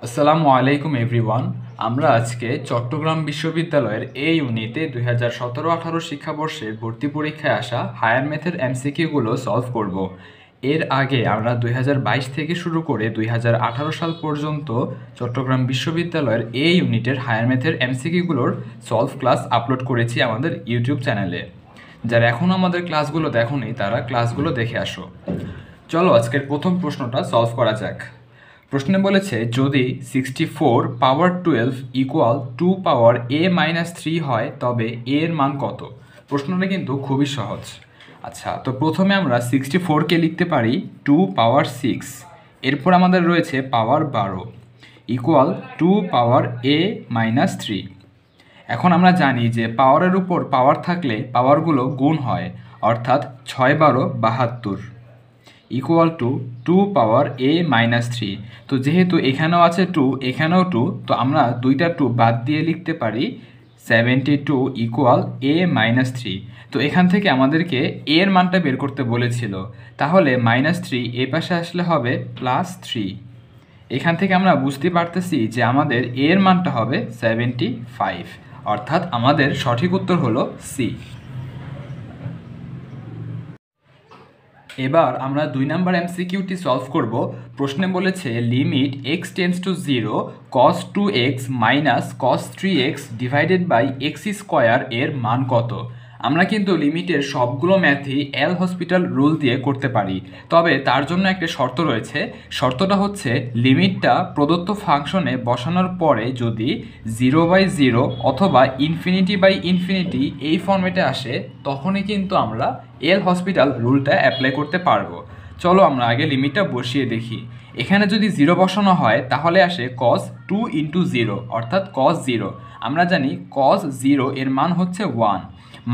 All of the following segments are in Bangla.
আসসালামু আলাইকুম এভরিওয়ান। আমরা আজকে চট্টগ্রাম বিশ্ববিদ্যালয়ের এই ইউনিটে 2017-18 শিক্ষাবর্ষের ভর্তি পরীক্ষায় আসা হায়ার ম্যাথের এমসিকিউগুলো সলভ করব। এর আগে আমরা 2022 থেকে শুরু করে 2018 সাল পর্যন্ত চট্টগ্রাম বিশ্ববিদ্যালয়ের এই ইউনিটের হায়ার ম্যাথের এমসিকিউগুলোর সলভ ক্লাস আপলোড করেছি আমাদের ইউটিউব চ্যানেলে। যারা এখনও আমাদের ক্লাসগুলো দেখোনি তারা ক্লাসগুলো দেখে আসো। চলো আজকের প্রথম প্রশ্নটা সলভ করা যাক। প্রশ্নে বলেছে যদি 64 পাওয়ার 12 ইকুয়াল 2 পাওয়ার a-3 হয় তবে a এর মান কত। প্রশ্নটা কিন্তু খুবই সহজ। আচ্ছা, তো প্রথমে আমরা 64কে লিখতে পারি 2 পাওয়ার 6, এরপর আমাদের রয়েছে পাওয়ার 12 ইকুয়াল 2 পাওয়ার a-3। এখন আমরা জানি যে পাওয়ারের উপর পাওয়ার থাকলে পাওয়ারগুলো গুণ হয়, অর্থাৎ 6-12-72 ইকুয়াল টু 2 পাওয়ার a-3। তো যেহেতু এখানেও আছে 2, এখানেও 2, তো আমরা দুইটা 2 বাদ দিয়ে লিখতে পারি 72 ইকুয়াল a-3। তো এখান থেকে আমাদেরকে a এর মানটা বের করতে বলেছিল, তাহলে -3 এ পাশে আসলে হবে +3। এখান থেকে আমরা বুঝতে পারতেছি যে আমাদের a এর মানটা হবে 75, অর্থাৎ আমাদের সঠিক উত্তর হলো সি। এবার আমরা 2 নম্বর এমসিকিউটি সলভ করব। প্রশ্নে বলেছে limit x tends to 0 cos 2x minus cos 3x divided by x square এর মান কত। আমরা কিন্তু লিমিটের সবগুলো ম্যাথই এল হসপিটাল রুল দিয়ে করতে পারি, তবে তার জন্য একটা শর্ত রয়েছে। শর্তটা হচ্ছে লিমিটটা প্রদত্ত ফাংশনে বসানোর পরে যদি 0/0 অথবা ∞/∞ এই ফর্মেটে আসে তখনই কিন্তু আমরা এল হসপিটাল রুলটা অ্যাপ্লাই করতে পারবো। চলো আমরা আগে লিমিটটা বসিয়ে দেখি। এখানে যদি 0 বসানো হয় তাহলে আসে cos 2 × 0 অর্থাৎ cos 0। আমরা জানি cos 0 এর মান হচ্ছে 1,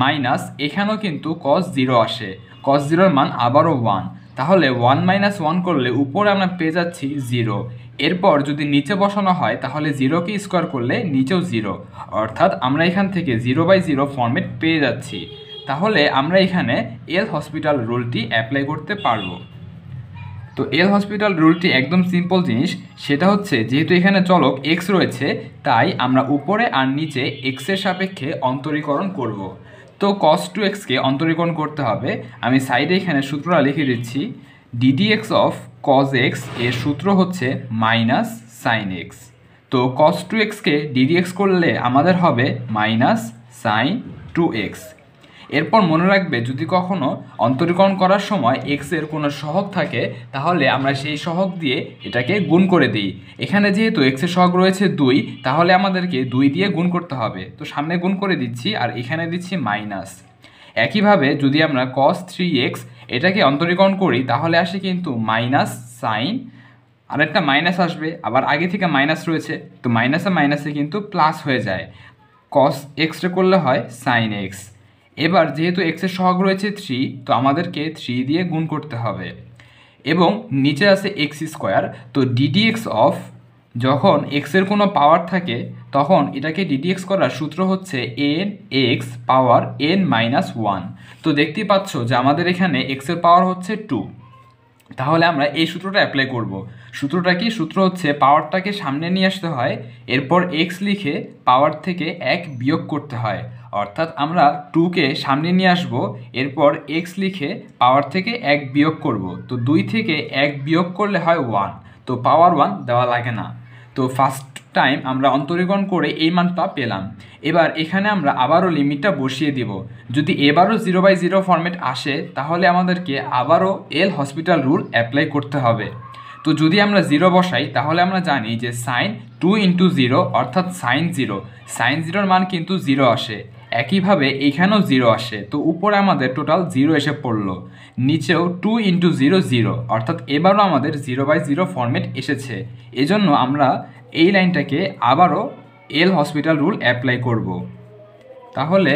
মাইনাস এখানেও কিন্তু cos 0 আসে, cos 0 এর মান আবারও 1, তাহলে 1 - 1 করলে উপরে আমরা পেয়ে যাচ্ছি 0। এরপর যদি নিচে বসানো হয় তাহলে 0কে স্কোয়ার করলে নিচেও 0, অর্থাৎ আমরা এখান থেকে 0/0 ফর্মেট পেয়ে যাচ্ছি। তাহলে আমরা এখানে এল হসপিটাল রুলটি অ্যাপ্লাই করতে পারবো। তো এল হসপিটাল রুলটি একদম সিম্পল জিনিস, সেটা হচ্ছে যেহেতু এখানে চলক এক্স রয়েছে তাই আমরা উপরে আর নিচে এক্সের সাপেক্ষে অন্তরীকরণ করব। তো cos 2xকে অন্তরীকরণ করতে হবে। আমি সাইডে এখানে সূত্রটা লিখে দিচ্ছি। ddx অফ cos x এর সূত্র হচ্ছে মাইনাস সাইন এক্স। তো cos 2xকে ddx করলে আমাদের হবে মাইনাস সাইন 2x। এরপর মনে রাখবে যদি কখনো অন্তরীকরণ করার সময় x এর কোনো সহগ থাকে তাহলে আমরা সেই সহগ দিয়ে এটাকে গুণ করে দিই। এখানে যেহেতু x এর সহগ রয়েছে 2, তাহলে আমাদেরকে 2 দিয়ে গুণ করতে হবে। তো সামনে গুণ করে দিচ্ছি আর এখানে দিচ্ছি মাইনাস। একইভাবে যদি আমরা cos 3x এটাকে অন্তরীকরণ করি তাহলে আসে কিন্তু মাইনাস সাইন, আরেকটা মাইনাস আসবে, আবার আগে থেকে মাইনাস রয়েছে, তো মাইনাসে মাইনাসে কিন্তু প্লাস হয়ে যায়। cos x করলে হয় সাইন এক্স। এবার যেহেতু x এর সহগ রয়েছে 3, তো আমাদেরকে 3 দিয়ে গুণ করতে হবে এবং নিচে আছে x স্কোয়ার। তো ddx অফ যখন x এর কোনো পাওয়ার থাকে তখন এটাকে ddx করার সূত্র হচ্ছে nx পাওয়ার n-1। তো দেখতেই পাচ্ছ যে আমাদের এখানে x এর পাওয়ার হচ্ছে 2, তাহলে আমরা এই সূত্রটা অ্যাপ্লাই করব। সূত্রটা কি? সূত্র হচ্ছে পাওয়ারটাকে সামনে নিয়ে আসতে হয়, এরপর x লিখে পাওয়ার থেকে 1 বিয়োগ করতে হয়, অর্থাৎ আমরা 2কে সামনে নিয়ে আসব, এরপর x লিখে পাওয়ার থেকে 1 বিয়োগ করব। তো 2 থেকে 1 বিয়োগ করলে হয় 1, তো পাওয়ার 1 দেওয়া লাগে না। তো ফার্স্ট টাইম আমরা অন্তরীকরণ করে এই মানটা পেলাম। এবার এখানে আমরা আবারও লিমিটটা বসিয়ে দিব। যদি এবারও 0/0 ফরম্যাট আসে তাহলে আমাদেরকে আবারও এল হসপিটাল রুল অ্যাপ্লাই করতে হবে। তো যদি আমরা 0 বসাই তাহলে আমরা জানি যে সাইন 2 × 0 অর্থাৎ সাইন 0, সাইন 0-র মান কিন্তু 0 আসে। একইভাবে এখানেও 0 আসে, তো উপরে আমাদের টোটাল 0 এসে পড়লো, নিচেও 2 × 0 0, অর্থাৎ এবারও আমাদের 0/0 ফরম্যাট এসেছে। এজন্য আমরা এই লাইনটাকে আবারও এল হসপিটাল রুল অ্যাপ্লাই করব। তাহলে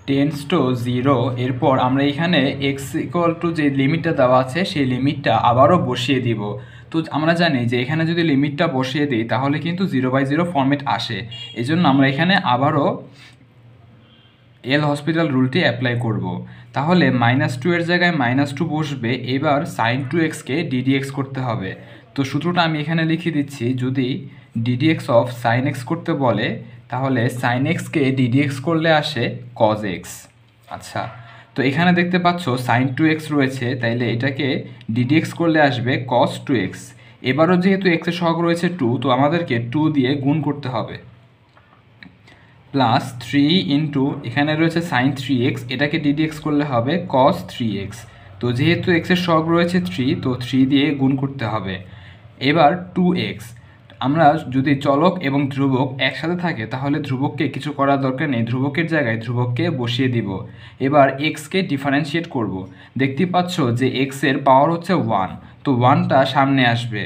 টেন্ডস টু 0, এরপর আমরা এখানে x = যে লিমিটটা দেওয়া আছে সেই লিমিটটা আবারও বসিয়ে দিব। তো আমরা জানি যে এখানে যদি লিমিটটা বসিয়ে দিই তাহলে কিন্তু 0/0 ফরম্যাট আসে, এজন্য আমরা এখানে আবারও এল হসপিটাল রুলটি অ্যাপ্লাই করব। তাহলে -2 এর জায়গায় -2 বসবে, এবার sin 2xকে ddx করতে হবে। তো সূত্রটা আমি এখানে লিখে দিচ্ছি, যদি ddx অফ sin x করতে বলে তাহলে sin x কে ddx করলে আসে cos x। আচ্ছা, তো এখানে দেখতে পাচ্ছ sin 2x রয়েছে, তাইলে এটাকে ddx করলে আসবে cos 2x। এবারও যেহেতু x এর সহগ রয়েছে 2, তো আমাদেরকে 2 দিয়ে গুণ করতে হবে, প্লাস 3 ইন্টু এখানে রয়েছে sin 3x, এটাকে ddx করলে হবে cos 3x। তো যেহেতু x এর সহগ রয়েছে 3, তো 3 দিয়ে গুণ করতে হবে। এবার 2x, আমরা যদি চলক এবং ধ্রুবক একসাথে থাকে তাহলে ধ্রুবককে কিছু করার দরকার নেই, ধ্রুবকের জায়গায় ধ্রুবককে বসিয়ে দিব। এবার xকে ডিফারেন্সিয়েট করব। দেখতে পাচ্ছ যে x এর পাওয়ার হচ্ছে 1, তো 1টা সামনে আসবে।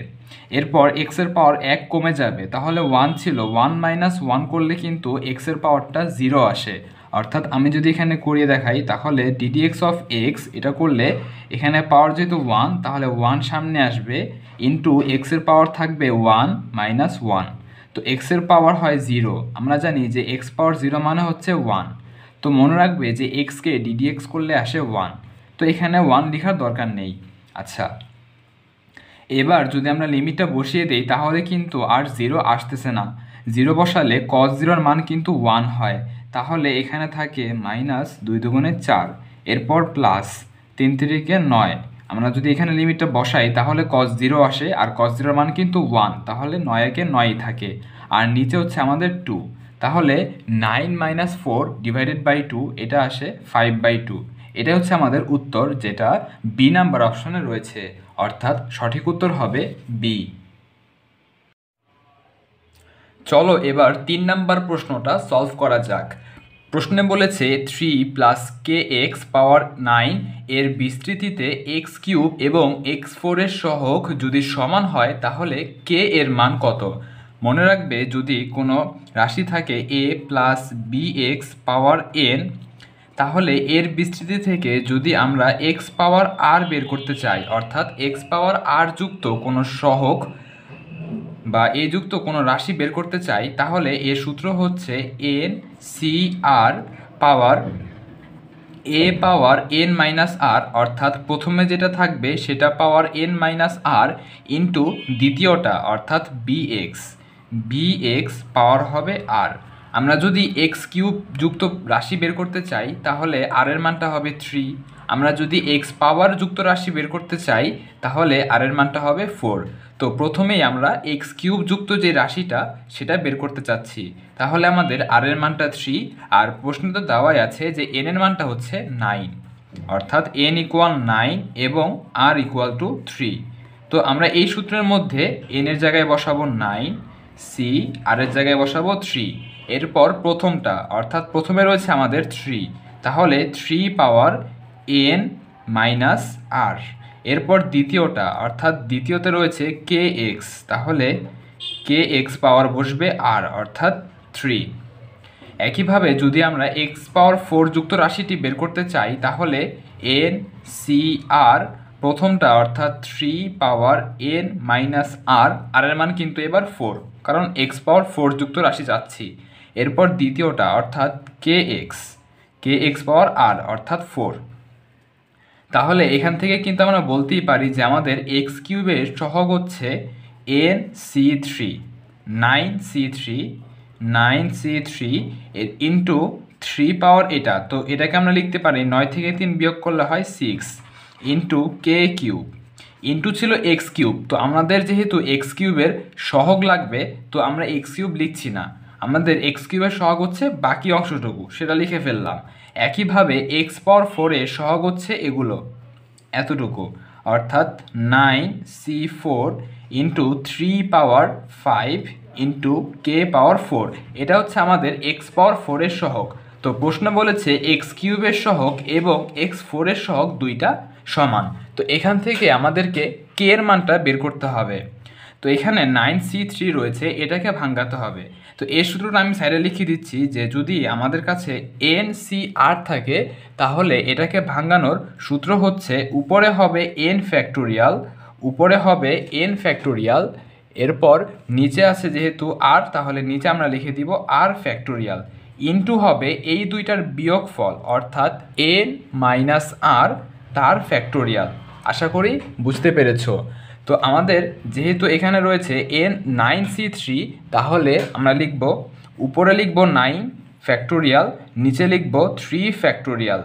এরপর x এর পাওয়ার 1 কমে যাবে, তাহলে 1 ছিল, 1 মাইনাস 1 করলে কিন্তু x এর পাওয়ারটা 0 আসে। অর্থাৎ আমি যদি এখানে করিয়ে দেখাই তাহলে ddx অফ x এটা করলে এখানে পাওয়ার যেহেতু 1, তাহলে 1 সামনে আসবে, ইন্টু x এর পাওয়ার থাকবে 1 মাইনাস 1। তো x এর পাওয়ার হয় 0, আমরা জানি যে x পাওয়ার 0 মানে হচ্ছে 1। তো মনে রাখবে যে x কে ddx করলে আসে 1, তো এখানে 1 লেখার দরকার নেই। আচ্ছা, এবার যদি আমরা লিমিটটা বসিয়ে দেই তাহলে কিন্তু আর 0 আসতেছে না। 0 বসালে cos 0 এর মান কিন্তু 1 হয়, তাহলে এখানে থাকে মাইনাস 2 দুগুণে 4, এরপর প্লাস 3 3 9। আমরা যদি এখানে লিমিটটা বসাই তাহলে cos 0 আসে, আর cos 0 এর মান কিন্তু 1, তাহলে 9 একে 9 থাকে, আর নিচে হচ্ছে আমাদের 2। তাহলে 9 মাইনাস 4 ডিভাইডেড বাই 2, এটা আসে 5/2। এটা হচ্ছে আমাদের উত্তর, যেটা বি নাম্বার অপশনে রয়েছে, অর্থাৎ সঠিক উত্তর হবে বি। চলো এবার 3 নাম্বার প্রশ্নটা সলভ করা যাক। প্রশ্নে বলেছে 3 প্লাস kx পাওয়ার 9 এর বিস্তৃতিতে x³ এবং x4 এর সহগ যদি সমান হয় তাহলে k এর মান কত? মনে রাখবে, যদি কোনো রাশি থাকে a plus bx power n, তাহলে এর বিস্তৃতি থেকে যদি আমরা x পাওয়ার r বের করতে চাই, অর্থাৎ x পাওয়ার r যুক্ত কোনো সহগ বা a যুক্ত কোনো রাশি বের করতে চাই, তাহলে এর সূত্র হচ্ছে n/r power a power n minus r, অর্থাৎ প্রথমে যেটা থাকবে সেটা পাওয়ার n মাইনাস r ইন্টু দ্বিতীয়টা অর্থাৎ bx পাওয়ার হবে r। আমরা যদি x³ যুক্ত রাশি বের করতে চাই তাহলে r এর মানটা হবে 3। আমরা যদি x পাওয়ার যুক্ত রাশি বের করতে চাই তাহলে r এর মানটা হবে 4। তো প্রথমেই আমরা x³ যুক্ত যে রাশিটা সেটা বের করতে চাচ্ছি, তাহলে আমাদের r এর মানটা 3, আর প্রশ্নটা দেওয়াই আছে যে n এর মানটা হচ্ছে 9, অর্থাৎ n ইকুয়াল 9 এবং r ইকুয়াল টু 3। তো আমরা এই সূত্রের মধ্যে n এর জায়গায় বসাবো 9, c r এর জায়গায় বসাবো 3। এরপর প্রথমটা, অর্থাৎ প্রথমে রয়েছে আমাদের 3, তাহলে 3 পাওয়ার n মাইনাস r। এরপর দ্বিতীয়টা, অর্থাৎ দ্বিতীয়তে রয়েছে kx, তাহলে kx পাওয়ার বসবে r, অর্থাৎ 3। একইভাবে যদি আমরা x পাওয়ার 4 যুক্ত রাশিটি বের করতে চাই তাহলে n c r, প্রথমটা অর্থাৎ 3 পাওয়ার n মাইনাস r, আর এর মান কিন্তু এবার 4, কারণ x পাওয়ার 4 যুক্ত রাশি যাচ্ছি। এরপর দ্বিতীয়টা অর্থাৎ kx পাওয়ার r, অর্থাৎ 4। তাহলে এখান থেকে কিন্তু আমরা বলতেই পারি যে আমাদের x³ এর সহগ হচ্ছে9c3 এর ইন্টু 3 পাওয়ার এটা, তো এটাকে আমরা লিখতে পারি 9 থেকে 3 বিয়োগ করলে হয় 6 ইন্টু k³ ইন্টু ছিল x³। তো আমাদের যেহেতু x³ এর সহগ লাগবে, তো আমরা x³ লিখছি না, আমাদের x³ এর সহগ হচ্ছে বাকি অংশটুকু, সেটা লিখে ফেললাম। একইভাবে x পাওয়ার 4 এর সহগ হচ্ছে এগুলো, এতটুকু, অর্থাৎ 9c4 ইন্টু 3 পাওয়ার 5 ইন্টু k পাওয়ার 4, এটা হচ্ছে আমাদের x পাওয়ার 4 এর সহগ। তো প্রশ্ন বলেছে x³ এর সহগ এবং x4 এর সহগ দুইটা সমান, তো এখান থেকে আমাদেরকে k এর মানটা বের করতে হবে। তো এখানে 9c3 রয়েছে, এটাকে ভাঙাতে হবে। তো এই সূত্রটা আমি সাইডে লিখে দিচ্ছি যে যদি আমাদের কাছে n/r থাকে তাহলে এটাকে ভাঙানোর সূত্র হচ্ছে উপরে হবে n ফ্যাক্টোরিয়াল, এরপর নিচে আছে যেহেতু r, তাহলে নিচে আমরা লিখে দিব r ফ্যাক্টোরিয়াল ইনটু হবে এই দুইটার বিয়োগফল অর্থাৎ n মাইনাস আর তার ফ্যাক্টোরিয়াল। আশা করি বুঝতে পেরেছো। তো আমাদের যেহেতু এখানে রয়েছে n9c3, তাহলে আমরা লিখব উপরে লিখব 9 ফ্যাক্টোরিয়াল, নিচে লিখব 3 ফ্যাক্টোরিয়াল,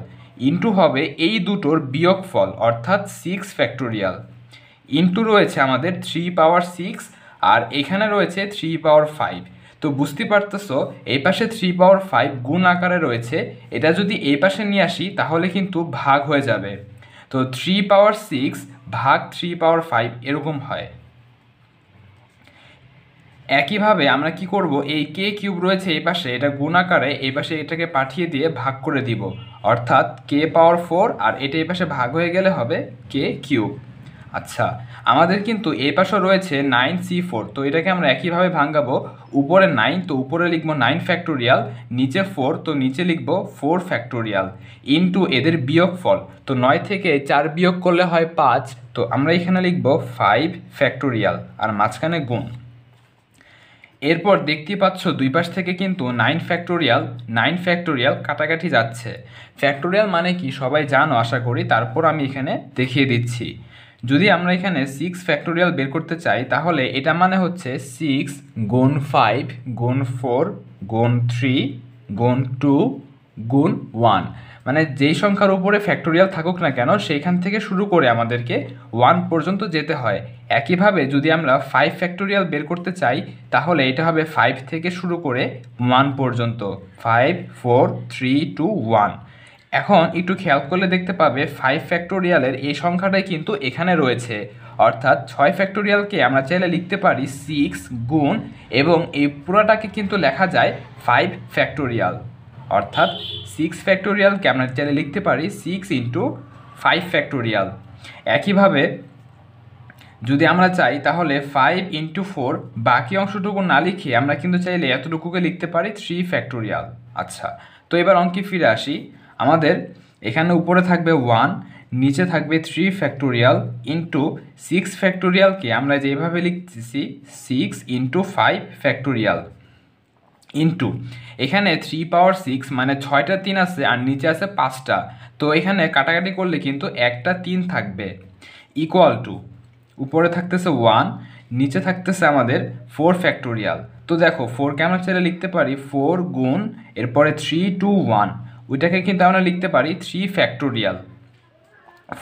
ইনটু হবে এই দুটোর বিয়োগফল অর্থাৎ 6 ফ্যাক্টোরিয়াল, ইনটু রয়েছে আমাদের 3 পাওয়ার 6 আর এখানে রয়েছে 3 পাওয়ার 5। তো বুঝতে পারতেছো এই পাশে 3 পাওয়ার 5 গুণ আকারে রয়েছে, এটা যদি এই পাশে নিয়ে আসি তাহলে কিন্তু ভাগ হয়ে যাবে। তো 3 পাওয়ার 6 ভাগ 3 পাওয়ার 5 এরকম হয়। একইভাবে আমরা কি করব, এই কে কিউব রয়েছে এই পাশে, এটা গুণ আকারে এই পাশে এটাকে পাঠিয়ে দিয়ে ভাগ করে দিব, অর্থাৎ কে পাওয়ার 4 আর এটা এই পাশে ভাগ হয়ে গেলে হবে কে কিউব। আচ্ছা, আমাদের কিন্তু এই পাশে রয়েছে 9c4, তো এটাকে আমরা একইভাবে ভাঙাবো। উপরে 9, তো উপরে লিখবো 9 ফ্যাক্টোরিয়াল, নিচে 4, তো নিচে লিখবো 4 ফ্যাক্টোরিয়াল, ইনটু এদের বিয়োগফল। তো 9 থেকে 4 বিয়োগ করলে হয় 5, তো আমরা এখানে লিখবো 5 ফ্যাক্টোরিয়াল আর মাঝখানে গুণ। এরপর দেখতেই পাচ্ছ দুই পাশ থেকে কিন্তু 9 ফ্যাক্টোরিয়াল কাটাকাটি যাচ্ছে। ফ্যাক্টোরিয়াল মানে কি সবাই জানো আশা করি, তারপর আমি এখানে দেখিয়ে দিচ্ছি। যদি আমরা এখানে 6 ফ্যাক্টোরিয়াল বের করতে চাই তাহলে এটা মানে হচ্ছে 6 গুণ 5 গুণ 4 গুণ 3 গুণ 2 গুণ 1, মানে যেই সংখ্যার উপরে ফ্যাক্টোরিয়াল থাকুক না কেন সেইখান থেকে শুরু করে আমাদেরকে 1 পর্যন্ত যেতে হয়। একইভাবে যদি আমরা 5 ফ্যাক্টোরিয়াল বের করতে চাই তাহলে এটা হবে 5 থেকে শুরু করে 1 পর্যন্ত, 5 4 3 2 1। এখন একটু খেয়াল করলে দেখতে পাবে 5 ফ্যাক্টোরিয়ালের এই সংখ্যাটাই কিন্তু এখানে রয়েছে, অর্থাৎ 6 ফ্যাক্টোরিয়ালকে আমরা চাইলে লিখতে পারি 6 গুণ, এবং এই পুরোটাকে কিন্তু লেখা যায় 5 ফ্যাক্টোরিয়াল, অর্থাৎ 6 ফ্যাক্টোরিয়ালকে আমরা চাইলে লিখতে পারি 6 ইন্টু 5 ফ্যাক্টোরিয়াল। একইভাবে যদি আমরা চাই তাহলে 5 ইন্টু 4, বাকি অংশটুকু না লিখে আমরা কিন্তু চাইলে এতটুকুকে লিখতে পারি 3 ফ্যাক্টোরিয়াল। আচ্ছা, তো এবার অঙ্কে ফিরে আসি। আমাদের এখানে উপরে থাকবে 1, নিচে থাকবে 3 ফ্যাক্টোরিয়াল ইন্টু 6 ফ্যাক্টোরিয়ালকে আমরা যেভাবে লিখতেছি 6 ইন্টু 5 ফ্যাক্টোরিয়াল, ইন্টু এখানে 3 পাওয়ার 6 মানে 6টা 3 আছে আর নিচে আছে 5টা, তো এখানে কাটাকাটি করলে কিন্তু একটা 3 থাকবে, ইকুয়াল টু উপরে থাকতেছে 1, নিচে থাকতেছে আমাদের 4 ফ্যাক্টোরিয়াল। তো দেখো 4কে আমরা চাইলে লিখতে পারি 4 গুণ এরপরে 3 2 1, ওইটাকে কিন্তু আমরা লিখতে পারি 3 ফ্যাক্টোরিয়াল।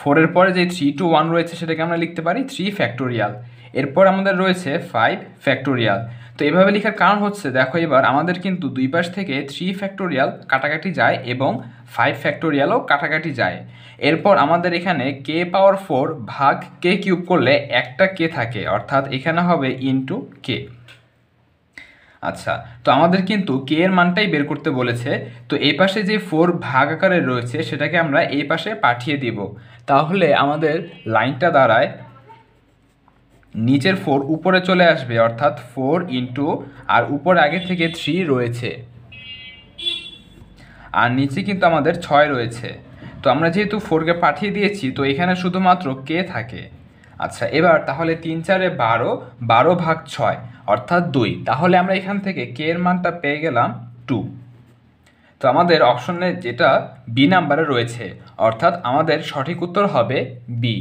4-এর পরে যে 3 2 1 রয়েছে সেটাকে আমরা লিখতে পারি 3 ফ্যাক্টোরিয়াল। এরপর আমাদের রয়েছে 5 ফ্যাক্টোরিয়াল। তো এভাবে লেখার কারণ হচ্ছে দেখো এবার আমাদের কিন্তু দুই পাশ থেকে 3 ফ্যাক্টোরিয়াল কাটাকাটি যায় এবং 5 ফ্যাক্টোরিয়ালও কাটাকাটি যায়। এরপর আমাদের এখানে কে পাওয়ার 4 ভাগ কে কিউব করলে একটা কে থাকে, অর্থাৎ এখানে হবে ইনটু কে। আচ্ছা, তো আমাদের কিন্তু কে এর মানটাই বের করতে বলেছে, তো এই পাশে যে 4 ভাগ আকারে রয়েছে সেটাকে আমরা এই পাশে পাঠিয়ে দিব, তাহলে আমাদের লাইনটা দাঁড়ায় নিচের 4 উপরে চলে আসবে, অর্থাৎ 4 ইন্টু আর উপরে আগে থেকে 3 রয়েছে আর নিচে কিন্তু আমাদের 6 রয়েছে। তো আমরা যেহেতু 4কে পাঠিয়ে দিয়েছি তো এখানে শুধুমাত্র কে থাকে। আচ্ছা, এবার তাহলে 3 4 12, 12 ভাগ 6 অর্থাৎ 2, তাহলে আমরা এখান থেকে কে এর মানটা পেয়ে গেলাম 2। তো আমাদের অপশনে যেটা বি নাম্বারে রয়েছে, অর্থাৎ আমাদের সঠিক উত্তর হবে বি।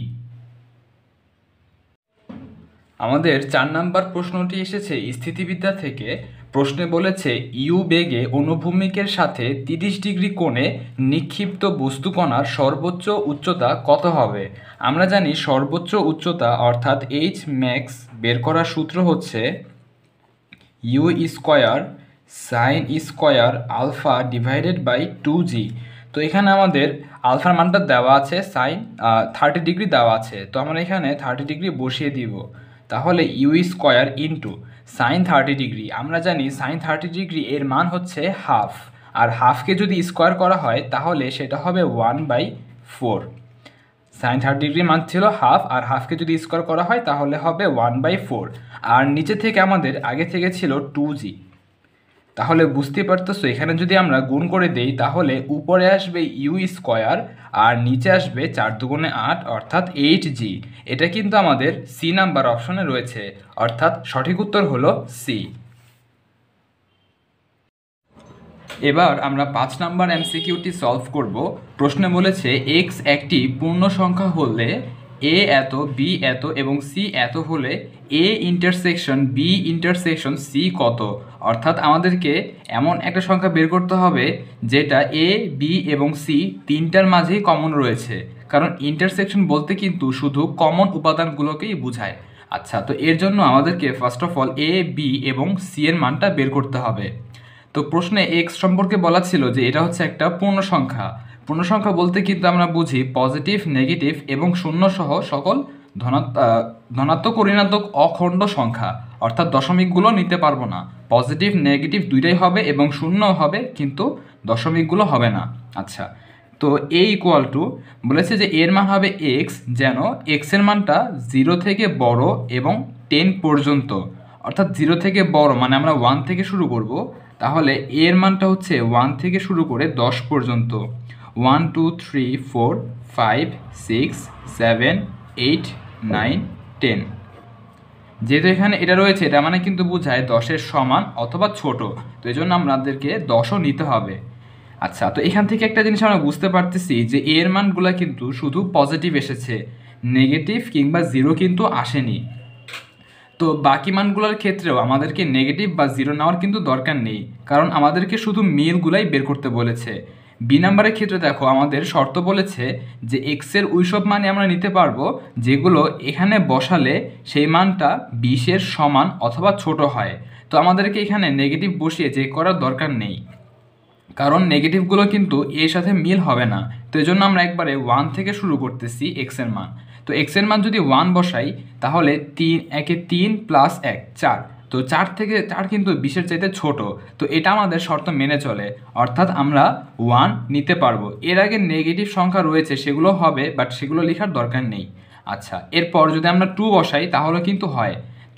আমাদের 4 নাম্বার প্রশ্নটি এসেছে স্থিতিবিদ্যা থেকে। প্রশ্নে বলেছে ইউ বেগে অনুভূমিকের সাথে 30 ডিগ্রি কোণে নিক্ষিপ্ত বস্তুকণার সর্বোচ্চ উচ্চতা কত হবে। আমরা জানি সর্বোচ্চ উচ্চতা অর্থাৎ এইচ ম্যাক্স বের করার সূত্র হচ্ছে u square sine square alpha divided by 2g। তো এখানে আমাদের আলফার মানটা দেওয়া আছে, সাইন 30 ডিগ্রি দেওয়া আছে, তো আমরা এখানে 30 ডিগ্রি বসিয়ে দিব। তাহলে u square into sine 30 degree, আমরা জানি সাইন 30 ডিগ্রি এর মান হচ্ছে হাফ, আর হাফকে যদি স্কোয়ার করা হয় তাহলে সেটা হবে 1/4। সাইন 30 ডিগ্রি মান ছিল হাফ, আর হাফকে যদি স্কোয়ার করা হয় তাহলে হবে 1/4, আর নিচে থেকে আমাদের আগে থেকে ছিল 2g। তাহলে বুঝতে পারতেছো এখানে যদি আমরা গুণ করে দেই তাহলে উপরে আসবে ইউ স্কোয়ার আর নিচে আসবে 4 দুগুণে 8 অর্থাৎ 8g। এটা কিন্তু আমাদের সি নাম্বার অপশনে রয়েছে, অর্থাৎ সঠিক উত্তর হলো সি। এবার আমরা 5 নাম্বার এমসিকিউটি সলভ করব। প্রশ্নে বলেছে এক্স একটি পূর্ণ সংখ্যা হলে এ এত, বি এত এবং সি এত হলে A intersection B intersection C কত। অর্থাৎ আমাদেরকে এমন একটা সংখ্যা বের করতে হবে যেটা এ, বি এবং সি তিনটার মাঝেই কমন রয়েছে, কারণ ইন্টারসেকশন বলতে কিন্তু শুধু কমন উপাদানগুলোকেই বোঝায়। আচ্ছা, তো এর জন্য আমাদেরকে first of all A, B এবং সি এর মানটা বের করতে হবে। তো প্রশ্নে এক্স সম্পর্কে বলা ছিল যে এটা হচ্ছে একটা পূর্ণ সংখ্যা। পূর্ণ সংখ্যা বলতে কিন্তু আমরা বুঝি পজিটিভ, নেগেটিভ এবং শূন্য সহ সকল ধনাত্মক ঋণাত্মক অখণ্ড সংখ্যা, অর্থাৎ দশমিকগুলো নিতে পারবো না। পজিটিভ নেগেটিভ দুইটাই হবে এবং শূন্য হবে, কিন্তু দশমিকগুলো হবে না। আচ্ছা, তো এ ইকুয়াল টু বলেছে যে এর মান হবে এক্স, যেন এক্সের মানটা 0 থেকে বড় এবং 10 পর্যন্ত। অর্থাৎ 0 থেকে বড় মানে আমরা 1 থেকে শুরু করব, তাহলে এর মানটা হচ্ছে 1 থেকে শুরু করে 10 পর্যন্ত। 1 2 3 4 5 6 7 8 9 10। যেহেতু এখানে এটা রয়েছে, এটা মানে কিন্তু বোঝায় 10-এর সমান অথবা ছোট, তো এই জন্য আমাদেরকে 10ও নিতে হবে। আচ্ছা, তো এখান থেকে একটা জিনিস আমরা বুঝতে পারতেছি যে এর মানগুলো কিন্তু শুধু পজিটিভ এসেছে, নেগেটিভ কিংবা 0 কিন্তু আসেনি। তো বাকি মানগুলোর ক্ষেত্রেও আমাদেরকে নেগেটিভ বা 0 নেওয়ার কিন্তু দরকার নেই, কারণ আমাদেরকে শুধু মিলগুলাই বের করতে বলেছে। বি নাম্বারের ক্ষেত্রে দেখো আমাদের শর্ত বলেছে যে এক্সের ওইসব মানে আমরা নিতে পারবো যেগুলো এখানে বসালে সেই মানটা 20-এর সমান অথবা ছোট হয়। তো আমাদেরকে এখানে নেগেটিভ বসিয়ে চেক করার দরকার নেই, কারণ নেগেটিভগুলো কিন্তু এর সাথে মিল হবে না। তো এই জন্য আমরা একবারে 1 থেকে শুরু করতেছি এক্সের মান। তো এক্সের মান যদি 1 বসাই তাহলে 3 একে 3 প্লাস 1 4। তো 4 থেকে 4 কিন্তু 20-এর চাইতে ছোট, তো এটা আমাদের শর্ত মেনে চলে, অর্থাৎ আমরা 1 নিতে পারবো। এর আগে নেগেটিভ সংখ্যা রয়েছে সেগুলো হবে, বাট সেগুলো লেখার দরকার নেই। আচ্ছা, এরপর যদি আমরা 2 বসাই তাহলে কিন্তু হয়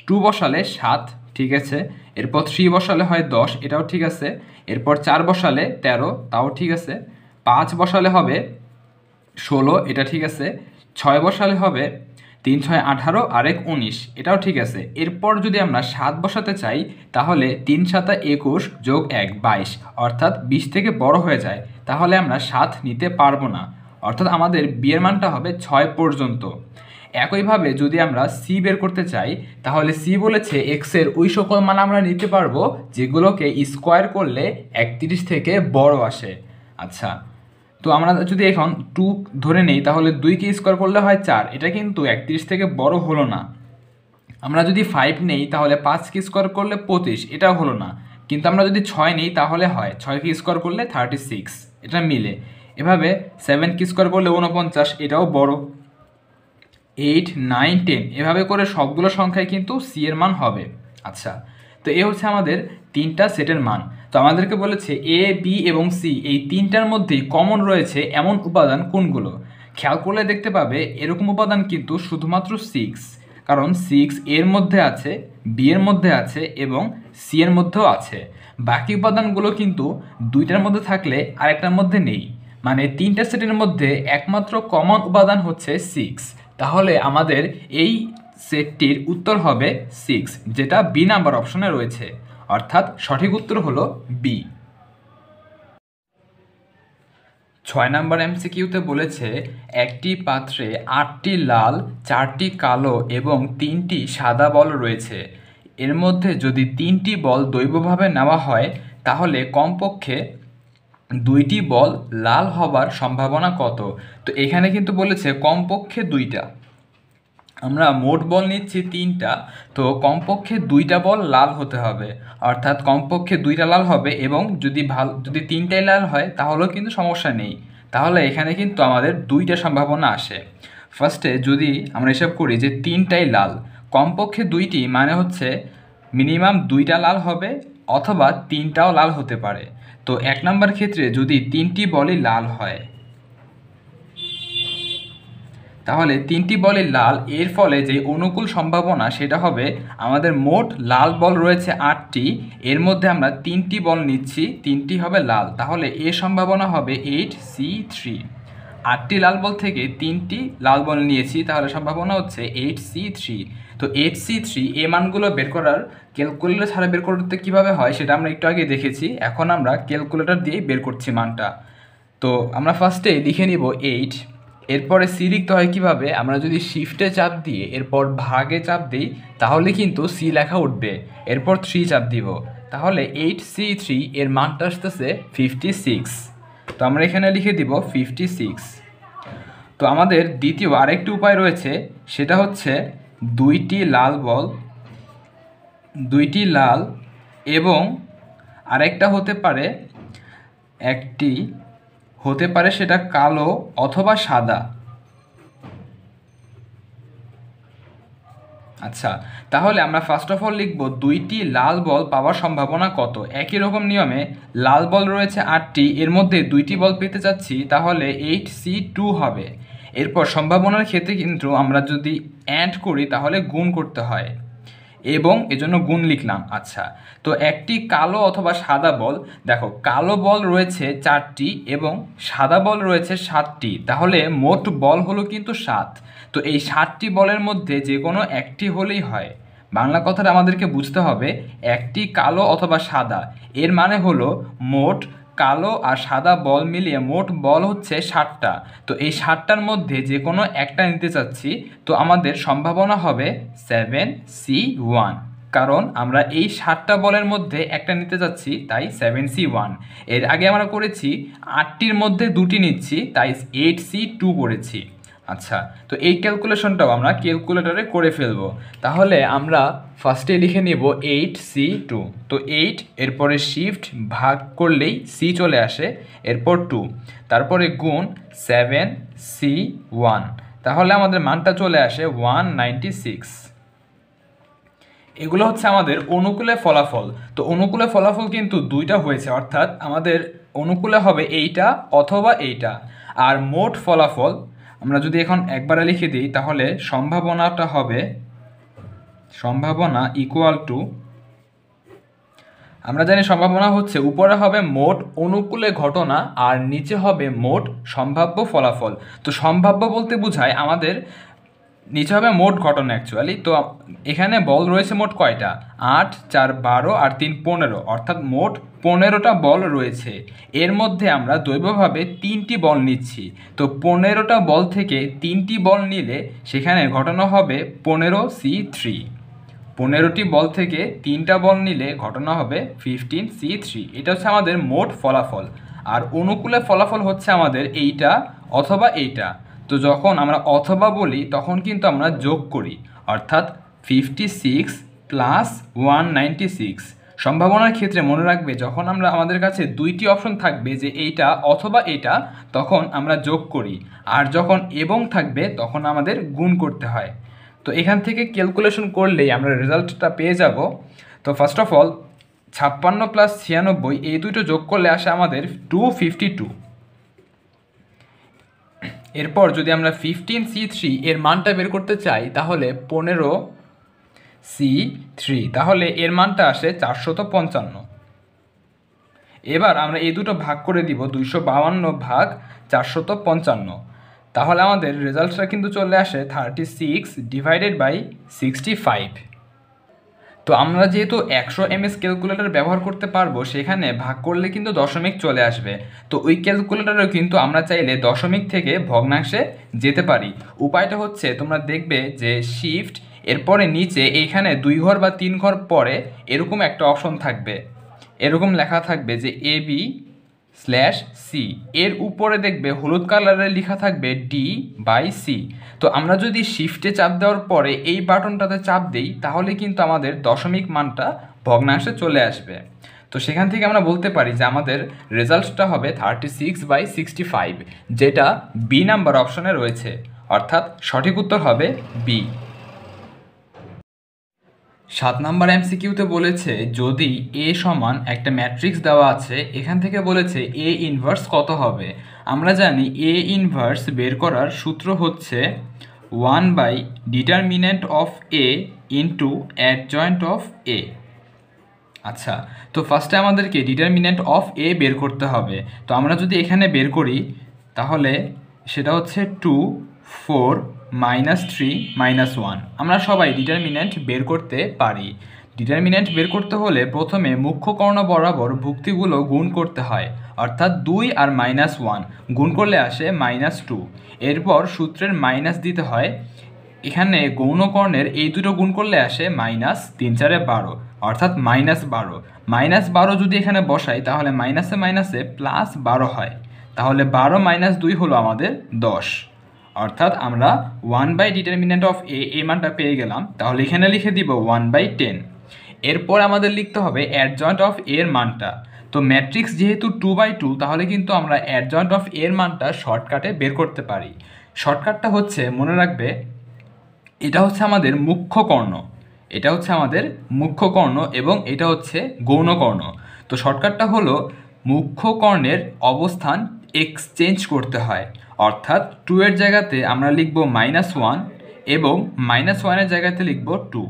2 বসালে 7, ঠিক আছে। এরপর 3 বসালে হয় 10, এটাও ঠিক আছে। এরপর 4 বসালে 13, তাও ঠিক আছে। 5 বসালে হবে 16, এটা ঠিক আছে। 6 বসালে হবে 3 6 18 আর 1 19, এটাও ঠিক আছে। এরপর যদি আমরা 7 বসাতে চাই তাহলে 3 7 21 যোগ 1 22, অর্থাৎ 20 থেকে বড় হয়ে যায়, তাহলে আমরা 7 নিতে পারবো না, অর্থাৎ আমাদের বিয়ের মানটা হবে 6 পর্যন্ত। একইভাবে যদি আমরা সি বের করতে চাই তাহলে সি বলেছে এক্সের ওই সকল মান আমরা নিতে পারবো যেগুলোকে স্কোয়ার করলে 31 থেকে বড় আসে। আচ্ছা, তো আমরা যদি এখন 2 ধরে নেই তাহলে 2কে স্কোয়ার করলে হয় 4, এটা কিন্তু 31 থেকে বড় হলো না। আমরা যদি 5 নেই তাহলে 5কে স্কোয়ার করলে 25, এটাও হলো না। কিন্তু আমরা যদি 6 নেই তাহলে হয় 6কে স্কোয়ার করলে 36, এটা মিলে। এভাবে 7কে স্কোয়ার করলে 49, এটাও বড়। 8 9 10, এভাবে করে সবগুলো সংখ্যায় কিন্তু সি এর মান হবে। আচ্ছা, তো এ হচ্ছে আমাদের তিনটা সেটের মান। তো আমাদেরকে বলেছে এ, বি এবং সি এই তিনটার মধ্যেই কমন রয়েছে এমন উপাদান কোনগুলো। খেয়াল করলে দেখতে পাবে এরকম উপাদান কিন্তু শুধুমাত্র 6, কারণ 6 এর মধ্যে আছে, বি এর মধ্যে আছে এবং সি এর মধ্যেও আছে। বাকি উপাদানগুলো কিন্তু দুইটার মধ্যে থাকলে আরেকটার মধ্যে নেই, মানে তিনটা সেটের মধ্যে একমাত্র কমন উপাদান হচ্ছে 6। তাহলে আমাদের এই সেটটির উত্তর হবে 6, যেটা বি নাম্বার অপশনে রয়েছে, অর্থাৎ সঠিক উত্তর হলো বি। 6 নাম্বার এমসিকিউতে বলেছে একটি পাত্রে 8টি লাল, 4টি কালো এবং 3টি সাদা বল রয়েছে। এর মধ্যে যদি 3টি বল দৈবভাবে নেওয়া হয় তাহলে কমপক্ষে 2টি বল লাল হবার সম্ভাবনা কত। তো এখানে কিন্তু বলেছে কমপক্ষে 2টা, আমরা মোট বল নিচ্ছি 3টা, তো কমপক্ষে 2টা বল লাল হতে হবে, অর্থাৎ কমপক্ষে 2টা লাল হবে। এবং যদি 3টাই লাল হয় তাহলেও কিন্তু সমস্যা নেই, তাহলে এখানে কিন্তু আমাদের 2টা সম্ভাবনা আসে। ফার্স্টে যদি আমরা হিসাব করি যে 3টাই লাল, কমপক্ষে 2টি মানে হচ্ছে মিনিমাম 2টা লাল হবে অথবা 3টাও লাল হতে পারে। তো 1 নম্বর ক্ষেত্রে যদি 3টি বলই লাল হয়, তাহলে 3টি বলই লাল, এর ফলে যে অনুকূল সম্ভাবনা সেটা হবে আমাদের মোট লাল বল রয়েছে 8টি, এর মধ্যে আমরা 3টি বল নিচ্ছি, 3টি হবে লাল, তাহলে এর সম্ভাবনা হবে 8C3। 8টি লাল বল থেকে 3টি লাল বল নিয়েছি, তাহলে সম্ভাবনা হচ্ছে 8C3। তো 8C3 এই মানগুলো বের করার ক্যালকুলেটর ছাড়া বের করতে কীভাবে হয় সেটা আমরা একটু আগে দেখেছি। এখন আমরা ক্যালকুলেটর দিয়েই বের করছি মানটা। তো আমরা ফার্স্টে লিখে নিব 8, এরপরে সি লিখতে হয় কীভাবে, আমরা যদি শিফটে চাপ দিয়ে এরপর ভাগে চাপ দিই তাহলে কিন্তু সি লেখা উঠবে, এরপর 3 চাপ দিব, তাহলে 8C3 এর মানটা আসতেছে 56। তো আমরা এখানে লিখে দিব 56। তো আমাদের দ্বিতীয় আরেকটি উপায় রয়েছে, সেটা হচ্ছে দুইটি লাল এবং আরেকটা হতে পারে সেটা কালো অথবা সাদা। আচ্ছা, তাহলে আমরা ফার্স্ট অফ অল লিখব দুইটি লাল বল পাওয়ার সম্ভাবনা কত। একই রকম নিয়মে লাল বল রয়েছে 8টি, এর মধ্যে 2টি বল পেতে চাচ্ছি, তাহলে 8C2 হবে। এরপর সম্ভাবনার ক্ষেত্রে কিন্তু আমরা যদি অ্যাড করি তাহলে গুণ করতে হয়, এবং এজন্য গুণ লিখলাম। আচ্ছা, তো একটি কালো অথবা সাদা বল, দেখো কালো বল রয়েছে 4টি এবং সাদা বল রয়েছে 7টি, তাহলে মোট বল হলো কিন্তু 7। তো এই 7টি বলের মধ্যে যে কোনো একটি হলেই হয়। বাংলা কথাটা আমাদেরকে বুঝতে হবে, একটি কালো অথবা সাদা, এর মানে হলো মোট কালো আর সাদা বল মিলিয়ে মোট বল হচ্ছে 7টা। তো এই 7টার মধ্যে যে কোনো একটা নিতে চাচ্ছি, তো আমাদের সম্ভাবনা হবে 7C1, কারণ আমরা এই 7টা বলের মধ্যে একটা নিতে যাচ্ছি, তাই 7C1। এর আগে আমরা করেছি 8টির মধ্যে 2টি নিচ্ছি, তাই 8C2 করেছি। আচ্ছা, তো এই ক্যালকুলেশনটাও আমরা ক্যালকুলেটরে করে ফেলবো। তাহলে আমরা ফার্স্টে লিখে নিব 8C2। তো 8, এরপরে শিফট ভাগ করলেই সি চলে আসে, এরপর 2, তারপরে গুণ 7C1, তাহলে আমাদের মানটা চলে আসে 196। এগুলো হচ্ছে আমাদের অনুকূলে ফলাফল। তো অনুকূলে ফলাফল কিন্তু দুইটা হয়েছে, অর্থাৎ আমাদের অনুকূলে হবে এইটা অথবা এইটা। আর মোট ফলাফল আমরা যদি এখন একবারে লিখে দিই, তাহলে সম্ভাবনাটা হবে সম্ভাবনা ইকুয়াল টু, আমরা জানি সম্ভাবনা হচ্ছে উপরে হবে মোট অনুকূলে ঘটনা আর নিচে হবে মোট সম্ভাব্য ফলাফল। তো সম্ভাব্য বলতে বোঝায় আমাদের নিচে হবে মোট ঘটনা অ্যাকচুয়ালি। তো এখানে বল রয়েছে মোট কয়টা, 8, 4, 12 আর 3, 15, অর্থাৎ মোট 15টা বল রয়েছে। এর মধ্যে আমরা দৈবভাবে 3টি বল নিচ্ছি। তো 15টা বল থেকে 3টি বল নিলে সেখানে ঘটনা হবে 15C3। 15টি বল থেকে 3টা বল নিলে ঘটনা হবে 15C3। এটা হচ্ছে আমাদের মোট ফলাফল। আর অনুকূলে ফলাফল হচ্ছে আমাদের এইটা অথবা এইটা। তো যখন আমরা অথবা বলি তখন কিন্তু আমরা যোগ করি, অর্থাৎ 56 প্লাস 196। সম্ভাবনার ক্ষেত্রে মনে রাখবে, যখন আমাদের কাছে 2টি অপশন থাকবে যে এইটা অথবা এইটা, তখন আমরা যোগ করি, আর যখন এবং থাকবে তখন আমাদের গুণ করতে হয়। তো এখান থেকে ক্যালকুলেশন করলেই আমরা রেজাল্টটা পেয়ে যাব। তো ফার্স্ট অফ অল 56 প্লাস 96 এই দুটো যোগ করলে আসে আমাদের 252। এরপর যদি আমরা 15C3 এর মানটা বের করতে চাই, তাহলে 15C3, তাহলে এর মানটা আসে 455। এবার আমরা এই দুটো ভাগ করে দিব, 252 ভাগ 455, তাহলে আমাদের রেজাল্টটা কিন্তু চলে আসে 36/65। তো আমরা যেহেতু 100 ms ক্যালকুলেটর ব্যবহার করতে পারবো, সেখানে ভাগ করলে কিন্তু দশমিক চলে আসবে। তো ওই ক্যালকুলেটরেও কিন্তু আমরা চাইলে দশমিক থেকে ভগ্নাংশে যেতে পারি। উপায়টা হচ্ছে, তোমরা দেখবে যে শিফট এরপরে নিচে এইখানে 2 ঘর বা 3 ঘর পরে এরকম একটা অপশন থাকবে, এরকম লেখা থাকবে যে AB/C, এর উপরে দেখবে হলুদ কালারে লেখা থাকবে D/C। তো আমরা যদি শিফটে চাপ দেওয়ার পরে এই বাটনটাতে চাপ দিই, তাহলে কিন্তু আমাদের দশমিক মানটা ভগ্নাংশে চলে আসবে। তো সেখান থেকে আমরা বলতে পারি যে আমাদের রেজাল্টটা হবে 36/65, যেটা বি নাম্বার অপশনে রয়েছে, অর্থাৎ সঠিক উত্তর হবে বি। 7 নম্বর এমসিকিউতে বলেছে যদি এ সমান একটা ম্যাট্রিক্স দেওয়া আছে, এখান থেকে বলেছে এ ইনভার্স কত হবে। আমরা জানি এ ইনভার্স বের করার সূত্র হচ্ছে determinant of A into adjoint of A. আচ্ছা, তো ফার্স্টে আমাদেরকে ডিটারমিন্যান্ট অফ এ বের করতে হবে। তো আমরা যদি এখানে বের করি, তাহলে সেটা হচ্ছে 2, 4, -3 -1। আমরা সবাই ডিটারমিন্যান্ট বের করতে পারি। ডিটারমিন্যান্ট বের করতে হলে প্রথমে মুখ্য কর্ণ বরাবর ভুক্তিগুলো গুণ করতে হয়, অর্থাৎ 2 আর -1 গুণ করলে আসে -2। এরপর সূত্রের মাইনাস দিতে হয়, এখানে গৌণ কর্ণের এই দুটো গুণ করলে আসে -3 4 12, অর্থাৎ -12। -12 যদি এখানে বসাই তাহলে মাইনাসে মাইনাসে +12 হয়, তাহলে 12 - 2 হলো আমাদের 10, অর্থাৎ আমরা 1/ডিটারমিন্যান্ট অফ এই মানটা পেয়ে গেলাম। তাহলে এখানে লিখে দিব 1/10। এরপর আমাদের লিখতে হবে অ্যাডজয়েন্ট অফ এর মানটা। তো ম্যাট্রিক্স যেহেতু 2/2, তাহলে কিন্তু আমরা অ্যাডজয়েন্ট অফ এর মানটা শর্টকাটে বের করতে পারি। শর্টকাটটা হচ্ছে, মনে রাখবে, এটা হচ্ছে আমাদের মুখ্য কর্ণ, এটা হচ্ছে আমাদের মুখ্য কর্ণ এবং এটা হচ্ছে গৌণ কর্ণ। তো শর্টকাটটা হলো মুখ্য কর্ণের অবস্থান এক্সচেঞ্জ করতে হয়, অর্থাৎ 2 এর জায়গাতে আমরা লিখব -1 এবং -1 এর জায়গাতে লিখব 2।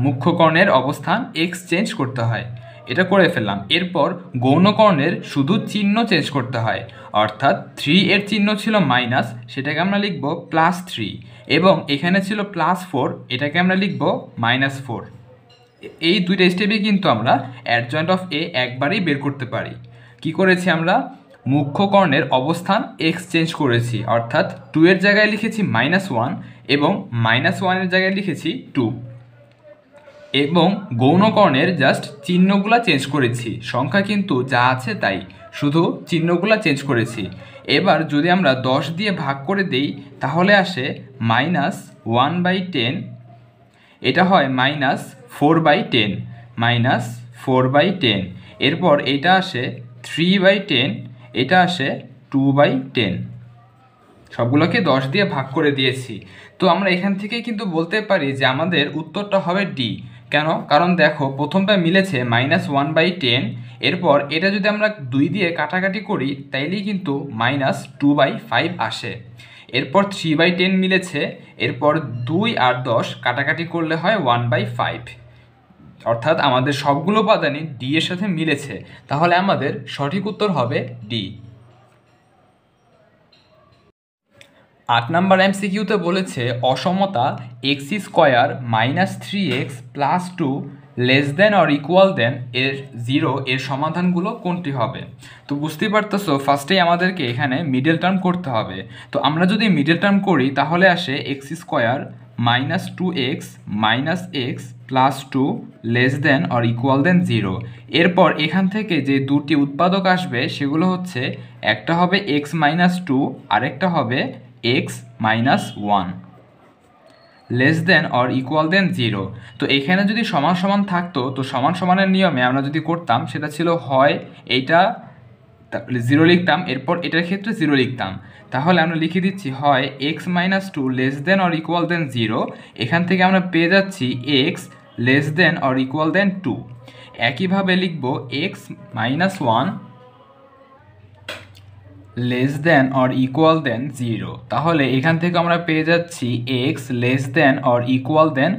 মুখ্য কর্ণের অবস্থান এক্সচেঞ্জ করতে হয়, এটা করে ফেললাম। এরপর গৌণ কর্ণের শুধু চিহ্ন চেঞ্জ করতে হয়, অর্থাৎ 3 এর চিহ্ন ছিল মাইনাস, সেটাকে আমরা লিখব +3, এবং এখানে ছিল +4, এটাকে আমরা লিখব -4। এই দুইটা স্টেপে কিন্তু আমরা অ্যাডজয়েন্ট অফ এ একবারেই বের করতে পারি। কি করেছি আমরা? মুখ্য কর্ণের অবস্থান এক্সচেঞ্জ করেছি, অর্থাৎ 2 এর জায়গায় লিখেছি -1 এবং -1 এর জায়গায় লিখেছি 2, এবং গৌণ কর্ণের জাস্ট চিহ্নগুলা চেঞ্জ করেছি, সংখ্যা কিন্তু যা আছে তাই, শুধু চিহ্নগুলা চেঞ্জ করেছি। এবার যদি আমরা 10 দিয়ে ভাগ করে দেই তাহলে আসে -1/10, এটা হয় -4/10, -4/10। এরপর এটা আসে 3/10, এটা আসে 2/10। সবগুলোকে 10 দিয়ে ভাগ করে দিয়েছি। তো আমরা এখান থেকে কিন্তু বলতে পারি যে আমাদের উত্তরটা হবে ডি। কেন? কারণ দেখো, প্রথমটা মিলেছে -1/10, এরপর এটা যদি আমরা 2 দিয়ে কাটাকাটি করি তাইলেই কিন্তু -2/5 আসে। এরপর 3/10 মিলেছে, এরপর 2 আর 10 কাটাকাটি করলে হয় 1/5, অর্থাৎ আমাদের সবগুলো উপাদানই ডি এর সাথে মিলেছে। তাহলে আমাদের সঠিক উত্তর হবে ডি। 8 নম্বর এমসিকিউতে বলেছে অসমতা x² - 3x + 2 less than or equal than এর 0 এর সমাধানগুলো কোনটি হবে? তো বুঝতেই পারতেছো, ফার্স্টেই আমাদেরকে এখানে মিডল টার্ম করতে হবে। তো আমরা যদি মিডল টার্ম করি তাহলে আসে x² - 2x - x + 2 less than or equal than 0। এরপর এখান থেকে যে দুটি উৎপাদক আসবে সেগুলো হচ্ছে, একটা হবে x - 2, আরেকটা হবে x - 1 less than or equal than 0। তো এখানে যদি সমান সমান থাকতো, তো সমান সমানের নিয়মে আমরা যদি করতাম সেটা ছিল, হয় এইটা 0 লিখতাম, এরপর এটার ক্ষেত্রে 0 লিখতাম। তাহলে আমরা লিখে দিচ্ছি, হয় x - 2 less than or equal than 0, এখান থেকে আমরা পেয়ে যাচ্ছি x less than or equal than 2। একইভাবে লিখব x - 1 less than or equal than 0, তাহলে এখান থেকে আমরা পেয়ে যাচ্ছি x less than or equal than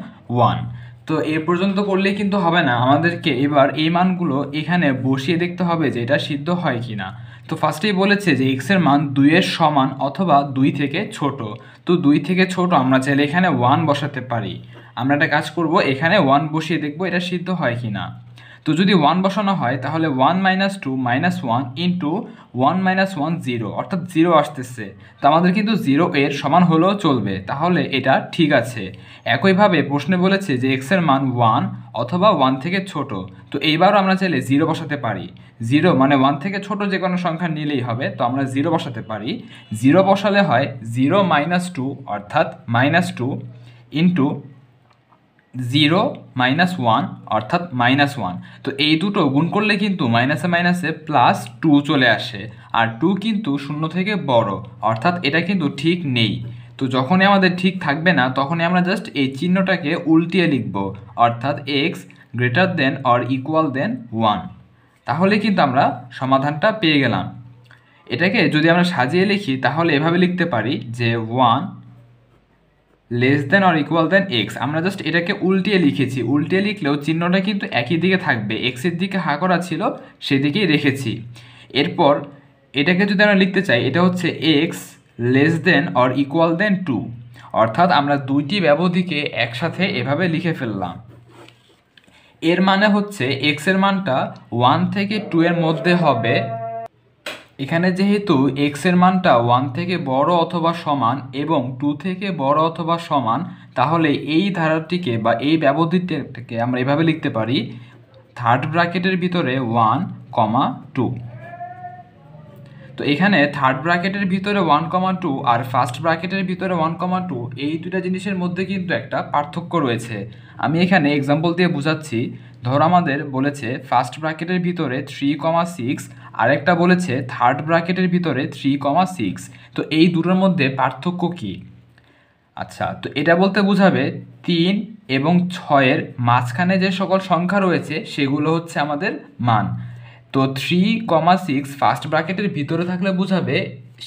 1। তো এ পর্যন্ত করলেই কিন্তু হবে না, আমাদেরকে এবার এই মানগুলো এখানে বসিয়ে দেখতে হবে যে এটা সিদ্ধ হয় কি না। তো ফার্স্টেই বলেছে যে x এর মান 2 এর সমান অথবা 2 থেকে ছোট। তো 2 থেকে ছোট আমরা চাইলে এখানে 1 বসাতে পারি। আমরা একটা কাজ করব, এখানে 1 বসিয়ে দেখব এটা সিদ্ধ হয় কি না। তো যদি 1 বসানো হয় তাহলে 1 - 2 - 1 ইন্টু 1 - 1 0, অর্থাৎ 0 আসতেছে। তো আমাদের কিন্তু 0 এর সমান হলেও চলবে, তাহলে এটা ঠিক আছে। একইভাবে প্রশ্নে বলেছে যে x এর মান 1 অথবা 1 থেকে ছোট। তো এইবারও আমরা চাইলে 0 বসাতে পারি। 0 মানে 1 থেকে ছোট যে কোনো সংখ্যা নিলেই হবে, তো আমরা 0 বসাতে পারি। 0 বসালে হয় 0 - 2, অর্থাৎ -2 ইন্টু 0 - 1, অর্থাৎ -1। তো এই দুটো গুণ করলে কিন্তু মাইনাসে মাইনাসে +2 চলে আসে, আর 2 কিন্তু 0 থেকে বড়, অর্থাৎ এটা কিন্তু ঠিক নেই। তো যখনই আমাদের ঠিক থাকবে না তখনই আমরা জাস্ট এই চিহ্নটাকে উল্টিয়ে লিখব, অর্থাৎ x greater than or equal than 1। তাহলে কিন্তু আমরা সমাধানটা পেয়ে গেলাম। এটাকে যদি আমরা সাজিয়ে লিখি তাহলে এভাবে লিখতে পারি যে 1 less than or equal than x। আমরা জাস্ট এটাকে উল্টিয়ে লিখেছি, উল্টিয়ে লিখলেও চিহ্নটা কিন্তু একই দিকে থাকবে, x এর দিকে হা করা ছিল সেদিকেই রেখেছি। এরপর এটাকে যদি আমরা লিখতে চাই, এটা হচ্ছে x less than or equal than 2, অর্থাৎ আমরা দুইটি ব্যবধিকে একসাথে এভাবে লিখে ফেললাম। এর মানে হচ্ছে x এর মানটা 1 থেকে 2 এর মধ্যে হবে। এখানে যেহেতু x এর মানটা 1 থেকে বড় অথবা সমান এবং 2 থেকে বড় অথবা সমান, তাহলে এই ধারাটিকে বা এই ব্যবধিটাকে আমরা এভাবে লিখতে পারি থার্ড ব্র্যাকেটের ভিতরে 1, 2। তো এখানে থার্ড ব্র্যাকেটের ভিতরে 1, 2 আর ফার্স্ট ব্র্যাকেটের ভিতরে 1, 2 এই দুটা জিনিসের মধ্যে কিন্তু একটা পার্থক্য রয়েছে। আমি এখানে এক্সাম্পল দিয়ে বোঝাচ্ছি। ধর আমাদের বলেছে ফার্স্ট ব্র্যাকেটের ভিতরে 3, 6, আরেকটা বলেছে থার্ড ব্র্যাকেটের ভিতরে 3, 6। তো এই দুটোর মধ্যে পার্থক্য কি? আচ্ছা, তো এটা বলতে বোঝাবে 3 এবং 6-এর মাঝখানে যে সকল সংখ্যা রয়েছে সেগুলো হচ্ছে আমাদের মান। তো 3, 6 ফার্স্ট ব্র্যাকেটের ভিতরে থাকলে বোঝাবে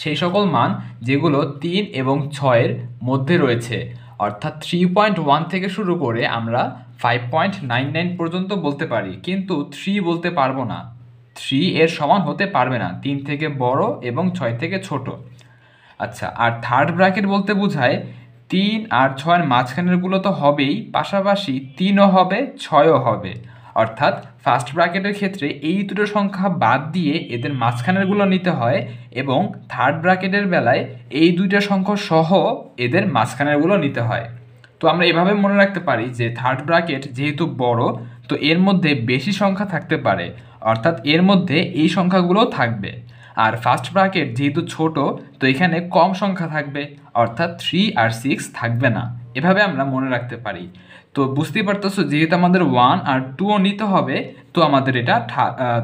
সেই সকল মান যেগুলো 3 এবং 6-এর মধ্যে রয়েছে। অর্থাৎ 3.1 থেকে শুরু করে আমরা 5.99 পর্যন্ত বলতে পারি, কিন্তু 3 বলতে পারবো না। 3 এর সমান হতে পারবে না, 3 থেকে বড় এবং 6 থেকে ছোট। আচ্ছা, আর থার্ড ব্র্যাকেট বলতে বোঝায় 3 আর 6-এর মাঝখানেরগুলো তো হবেই, পাশাপাশি 3ও হবে, 6ও হবে। অর্থাৎ ফার্স্ট ব্র্যাকেটের ক্ষেত্রে এই দুটো সংখ্যা বাদ দিয়ে এদের মাঝখানেরগুলো নিতে হয়, এবং থার্ড ব্র্যাকেটের বেলায় এই দুইটা সংখ্যা সহ এদের মাঝখানেরগুলো নিতে হয়। তো আমরা এভাবে মনে রাখতে পারি যে থার্ড ব্র্যাকেট যেহেতু বড়, তো এর মধ্যে বেশি সংখ্যা থাকতে পারে, অর্থাৎ এর মধ্যে এই সংখ্যাগুলোও থাকবে। আর ফার্স্ট ব্র্যাকেট যেহেতু ছোট, তো এখানে কম সংখ্যা থাকবে, অর্থাৎ 3 আর 6 থাকবে না। এভাবে আমরা মনে রাখতে পারি। তো বুঝতেই পারতেছো, যেহেতু আমাদের 1 আর 2ও নিতে হবে, তো আমাদের এটা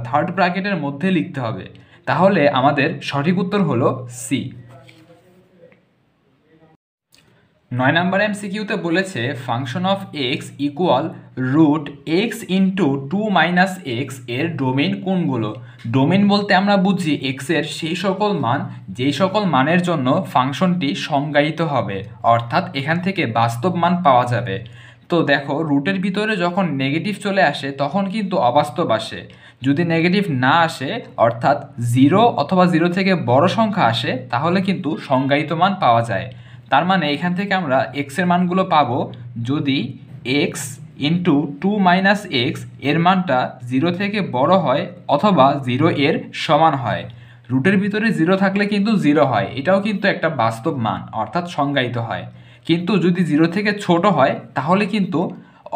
থার্ড ব্র্যাকেটের মধ্যে লিখতে হবে। তাহলে আমাদের সঠিক উত্তর হলো সি। 9 নম্বর এমসিকিউতে বলেছে function of x equal root x into 2 - x এর ডোমেইন কোনগুলো? ডোমেইন বলতে আমরা বুঝি এক্সের সেই সকল মান যেই সকল মানের জন্য ফাংশনটি সংজ্ঞায়িত হবে, অর্থাৎ এখান থেকে বাস্তব মান পাওয়া যাবে। তো দেখো, রুটের ভিতরে যখন নেগেটিভ চলে আসে তখন কিন্তু অবাস্তব আসে। যদি নেগেটিভ না আসে, অর্থাৎ 0 অথবা 0 থেকে বড় সংখ্যা আসে, তাহলে কিন্তু সংজ্ঞায়িত মান পাওয়া যায়। তার মানে এখান থেকে আমরা এক্সের মানগুলো পাবো যদি এক্স ইন্টু 2 - এক্স এর মানটা 0 থেকে বড় হয় অথবা 0 এর সমান হয়। রুটের ভিতরে 0 থাকলে কিন্তু 0 হয়, এটাও কিন্তু একটা বাস্তব মান, অর্থাৎ সংজ্ঞায়িত হয়। কিন্তু যদি 0 থেকে ছোট হয় তাহলে কিন্তু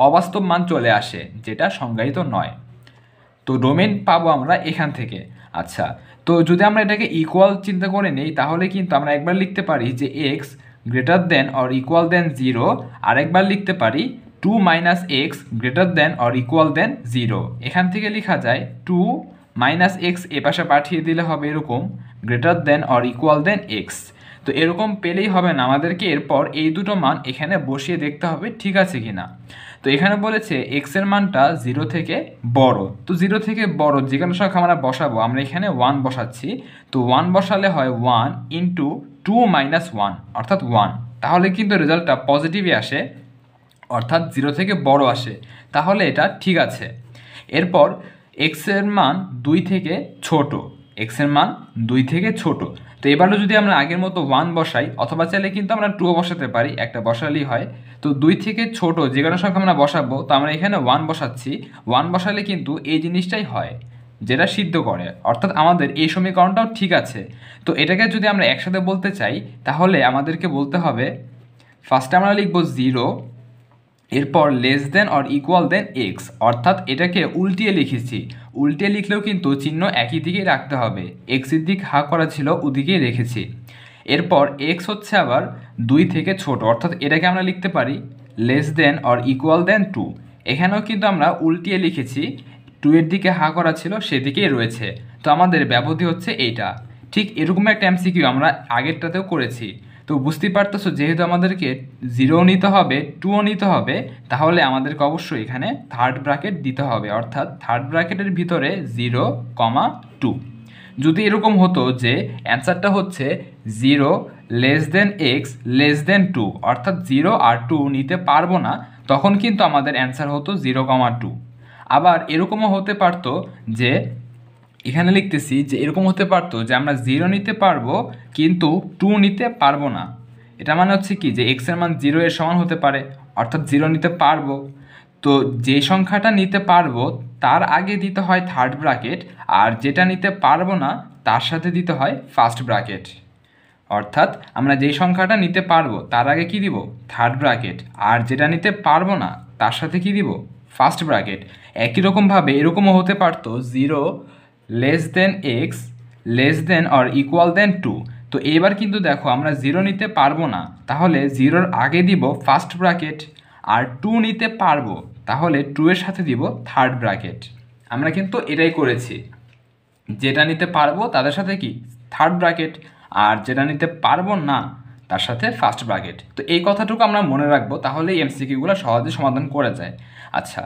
অবাস্তব মান চলে আসে, যেটা সংজ্ঞায়িত নয়। তো ডোমেন পাবো আমরা এখান থেকে। আচ্ছা, তো যদি আমরা এটাকে ইকুয়াল চিন্তা করে নেই, তাহলে কিন্তু আমরা একবার লিখতে পারি যে x greater than or equal than 0, আরেকবার লিখতে পারি 2 - x greater than or equal than 0। এখান থেকে লেখা যায় 2 - এক্স এ পাশে পাঠিয়ে দিলে হবে এরকম greater than or equal than x. তো এরকম পেলেই হবে না, আমাদেরকে এরপর এই দুটো মান এখানে বসিয়ে দেখতে হবে ঠিক আছে কিনা। তো এখানে বলেছে এক্স এর মানটা 0 থেকে বড়, তো 0 থেকে বড় যে কোনো সংখ্যা আমরা বসাবো, আমরা এখানে 1 বসাচ্ছি। তো 1 বসালে হয় 1 ইন্টু 2 - 1 অর্থাৎ 1, তাহলে কিন্তু রেজাল্টটা পজিটিভই আসে, অর্থাৎ 0 থেকে বড় আসে, তাহলে এটা ঠিক আছে। এরপর এক্স এর মান 2 থেকে ছোট, এক্স এর মান 2 থেকে ছোট। তো এবারও যদি আমরা আগের মতো 1 বসাই, অথবা চাইলে কিন্তু আমরা 2 বসাতে পারি, একটা বসালেই হয়। তো 2 থেকে ছোট যে কোনো সংখ্যা আমরা বসাবো, তো আমরা এখানে 1 বসাচ্ছি। 1 বসালে কিন্তু এই জিনিসটাই হয়, যেটা সিদ্ধ করে, অর্থাৎ আমাদের এই সমীকরণটাও ঠিক আছে। তো এটাকে যদি আমরা একসাথে বলতে চাই, তাহলে আমাদেরকে বলতে হবে ফার্স্টে আমরা লিখবো 0, এরপর less than or equal than x, অর্থাৎ এটাকে উল্টিয়ে লিখেছি। উল্টিয়ে লিখলেও কিন্তু চিহ্ন একই দিকেই রাখতে হবে, এক্সের দিক হা করা ছিল ওদিকেই রেখেছি। এরপর এক্স হচ্ছে আবার 2 থেকে ছোট, অর্থাৎ এটাকে আমরা লিখতে পারি less than or equal than 2। এখানেও কিন্তু আমরা উল্টিয়ে লিখেছি, 2 এর দিকে হা করা ছিল সেদিকেই রয়েছে। তো আমাদের ব্যবধি হচ্ছে এইটা। ঠিক এরকম একটা এমসিকিউ আমরা আগেরটাতেও করেছি। তো বুঝতেই পারতেছো, যেহেতু আমাদেরকে 0 নিতে হবে, 2ও নিতে হবে, তাহলে আমাদেরকে অবশ্যই এখানে থার্ড ব্র্যাকেট দিতে হবে, অর্থাৎ থার্ড ব্র্যাকেটের ভিতরে 0, 2। যদি এরকম হতো যে অ্যান্সারটা হচ্ছে 0 লেস দেন এক্স লেস দেন 2, অর্থাৎ 0 আর 2 নিতে পারবো না, তখন কিন্তু আমাদের অ্যান্সার হতো 0, 2। আবার এরকমও হতে পারতো যে এখানে লিখতেছি যে এরকম হতে পারতো যে আমরা 0 নিতে পারবো কিন্তু 2 নিতে পারবো না। এটা মানে হচ্ছে কি যে এক্সের মান 0 এর সমান হতে পারে, অর্থাৎ 0 নিতে পারবো। তো যে সংখ্যাটা নিতে পারবো তার আগে দিতে হয় থার্ড ব্র্যাকেট, আর যেটা নিতে পারবো না তার সাথে দিতে হয় ফার্স্ট ব্র্যাকেট। অর্থাৎ আমরা যেই সংখ্যাটা নিতে পারবো তার আগে কি দিব, থার্ড ব্র্যাকেট, আর যেটা নিতে পারবো না তার সাথে কি দিব, ফার্স্ট ব্র্যাকেট। একই রকমভাবে এরকমও হতে পারতো 0 less than x less than or equal than 2। তো এবার কিন্তু দেখো আমরা 0 নিতে পারবো না, তাহলে 0-র আগে দিব ফার্স্ট ব্র্যাকেট, আর 2 নিতে পারবো তাহলে 2 এর সাথে দিব থার্ড ব্র্যাকেট। আমরা কিন্তু এটাই করেছি, যেটা নিতে পারবো তাদের সাথে কি থার্ড ব্র্যাকেট, আর যেটা নিতে পারবো না তার সাথে ফার্স্ট ব্র্যাকেট। তো এই কথাটুকু আমরা মনে রাখবো, তাহলে এমসিকিউগুলো সহজে সমাধান করা যায়। আচ্ছা,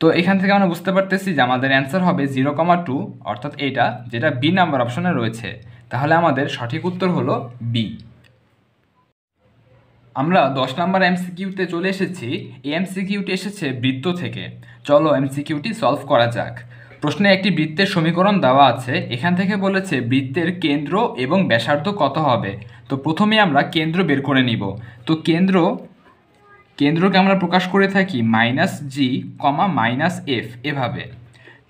তো এখান থেকে আমরা বুঝতে পারতেছি যে আমাদের অ্যান্সার হবে 0,2, অর্থাৎ এইটা যেটা বি নাম্বার অপশনে রয়েছে। তাহলে আমাদের সঠিক উত্তর হলো বি। আমরা 10 নাম্বার এমসিকিউতে চলে এসেছি। এই এমসিকিউটি এসেছে বৃত্ত থেকে। চলো এমসিকিউটি সলভ করা যাক। প্রশ্নে একটি বৃত্তের সমীকরণ দেওয়া আছে, এখান থেকে বলেছে বৃত্তের কেন্দ্র এবং ব্যাসার্ধ কত হবে। তো প্রথমে আমরা কেন্দ্র বের করে নিব। তো কেন্দ্রকে আমরা প্রকাশ করে থাকি -g, -f এভাবে।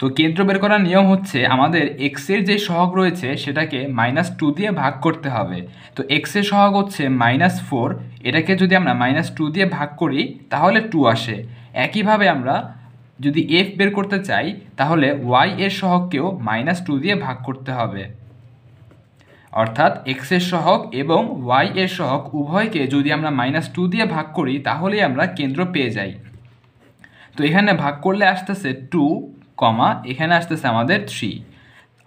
তো কেন্দ্র বের করার নিয়ম হচ্ছে আমাদের এক্সের যে সহগ রয়েছে সেটাকে -2 দিয়ে ভাগ করতে হবে। তো এক্সের সহগ হচ্ছে -4, এটাকে যদি আমরা -2 দিয়ে ভাগ করি তাহলে 2 আসে। একইভাবে আমরা যদি এফ বের করতে চাই তাহলে ওয়াই এর সহগকেও -2 দিয়ে ভাগ করতে হবে। অর্থাৎ এক্স এর সহগ এবং ওয়াই এর সহগ উভয়কে যদি আমরা -2 দিয়ে ভাগ করি তাহলেই আমরা কেন্দ্র পেয়ে যাই। তো এখানে ভাগ করলে আসতেছে 2, এখানে আসতেছে আমাদের 3,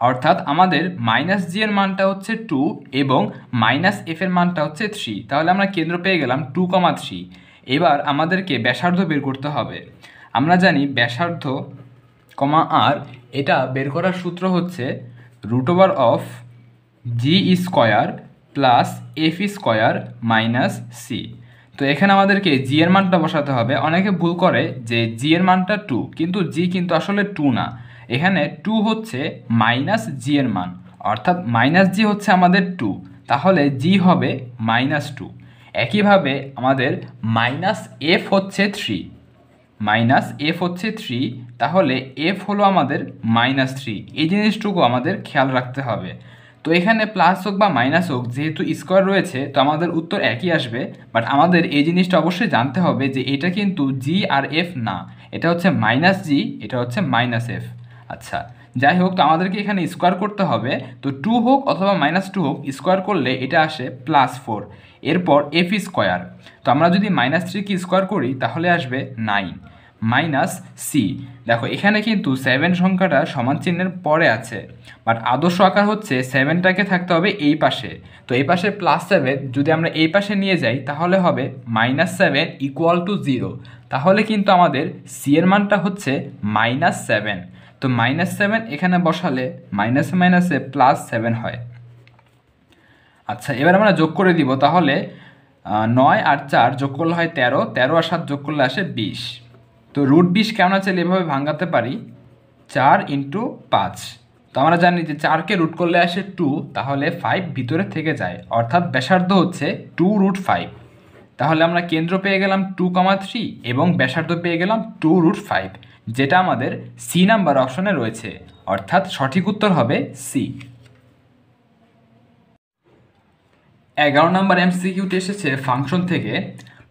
অর্থাৎ আমাদের -g এর মানটা হচ্ছে 2 এবং -f এর মানটা হচ্ছে 3। তাহলে আমরা কেন্দ্র পেয়ে গেলাম 2, 3। এবার আমাদেরকে ব্যাসার্ধ বের করতে হবে। আমরা জানি ব্যাসার্ধ আর এটা বের করার সূত্র হচ্ছে √g² + f² - c। তো এখানে আমাদেরকে জি এর মানটা বসাতে হবে। অনেকে ভুল করে যে জি এর মানটা 2, কিন্তু জি কিন্তু আসলে 2 না, এখানে 2 হচ্ছে -g এর মান, অর্থাৎ -g হচ্ছে আমাদের 2, তাহলে জি হবে -2। একইভাবে আমাদের -f হচ্ছে 3, তাহলে f হলো আমাদের -3। এই জিনিসটুকু আমাদের খেয়াল রাখতে হবে। তো এখানে প্লাস হোক বা মাইনাস হোক, যেহেতু স্কোয়ার রয়েছে তো আমাদের উত্তর একই আসবে। বাট আমাদের এই জিনিসটা অবশ্যই জানতে হবে যে এটা কিন্তু জি আর এফ না, এটা হচ্ছে -g, এটা হচ্ছে -f। আচ্ছা, যাই হোক, তো আমাদেরকে এখানে স্কোয়ার করতে হবে। তো 2 হোক অথবা -2 হোক, স্কোয়ার করলে এটা আসে +4, এরপর f²। তো আমরা যদি -3 কি স্কোয়ার করি তাহলে আসবে 9 - c। দেখো এখানে কিন্তু 7 সংখ্যাটা সমান চিহ্নের পরে আছে, বাট আদর্শ আকার হচ্ছে 7টাকে থাকতে হবে এই পাশে। তো এই পাশে +7 যদি আমরা এই পাশে নিয়ে যাই তাহলে হবে -7 = 0। তাহলে কিন্তু আমাদের সি এর মানটা হচ্ছে -7। তো -7 এখানে বসালে মাইনাসে মাইনাসে +7 হয়। আচ্ছা, এবার আমরা যোগ করে দিব। তাহলে 9 আর 4 যোগ করলে হয় 13, 13 আর 7 যোগ করলে আসে 20। তো √20 কেমন আছে এভাবে ভাঙাতে পারি, 4 × 5। তো আমরা জানি যে 4কে রুট করলে আসে 2, তাহলে 5 ভিতরে থেকে যায়, অর্থাৎ ব্যাসার্ধ হচ্ছে 2√5। তাহলে আমরা কেন্দ্র পেয়ে গেলাম 2, 3 এবং ব্যাসার্ধ পেয়ে গেলাম 2√5, যেটা আমাদের সি নাম্বার অপশনে রয়েছে, অর্থাৎ সঠিক উত্তর হবে সি। 11 নম্বর এমসিকিউটি এসেছে ফাংশন থেকে।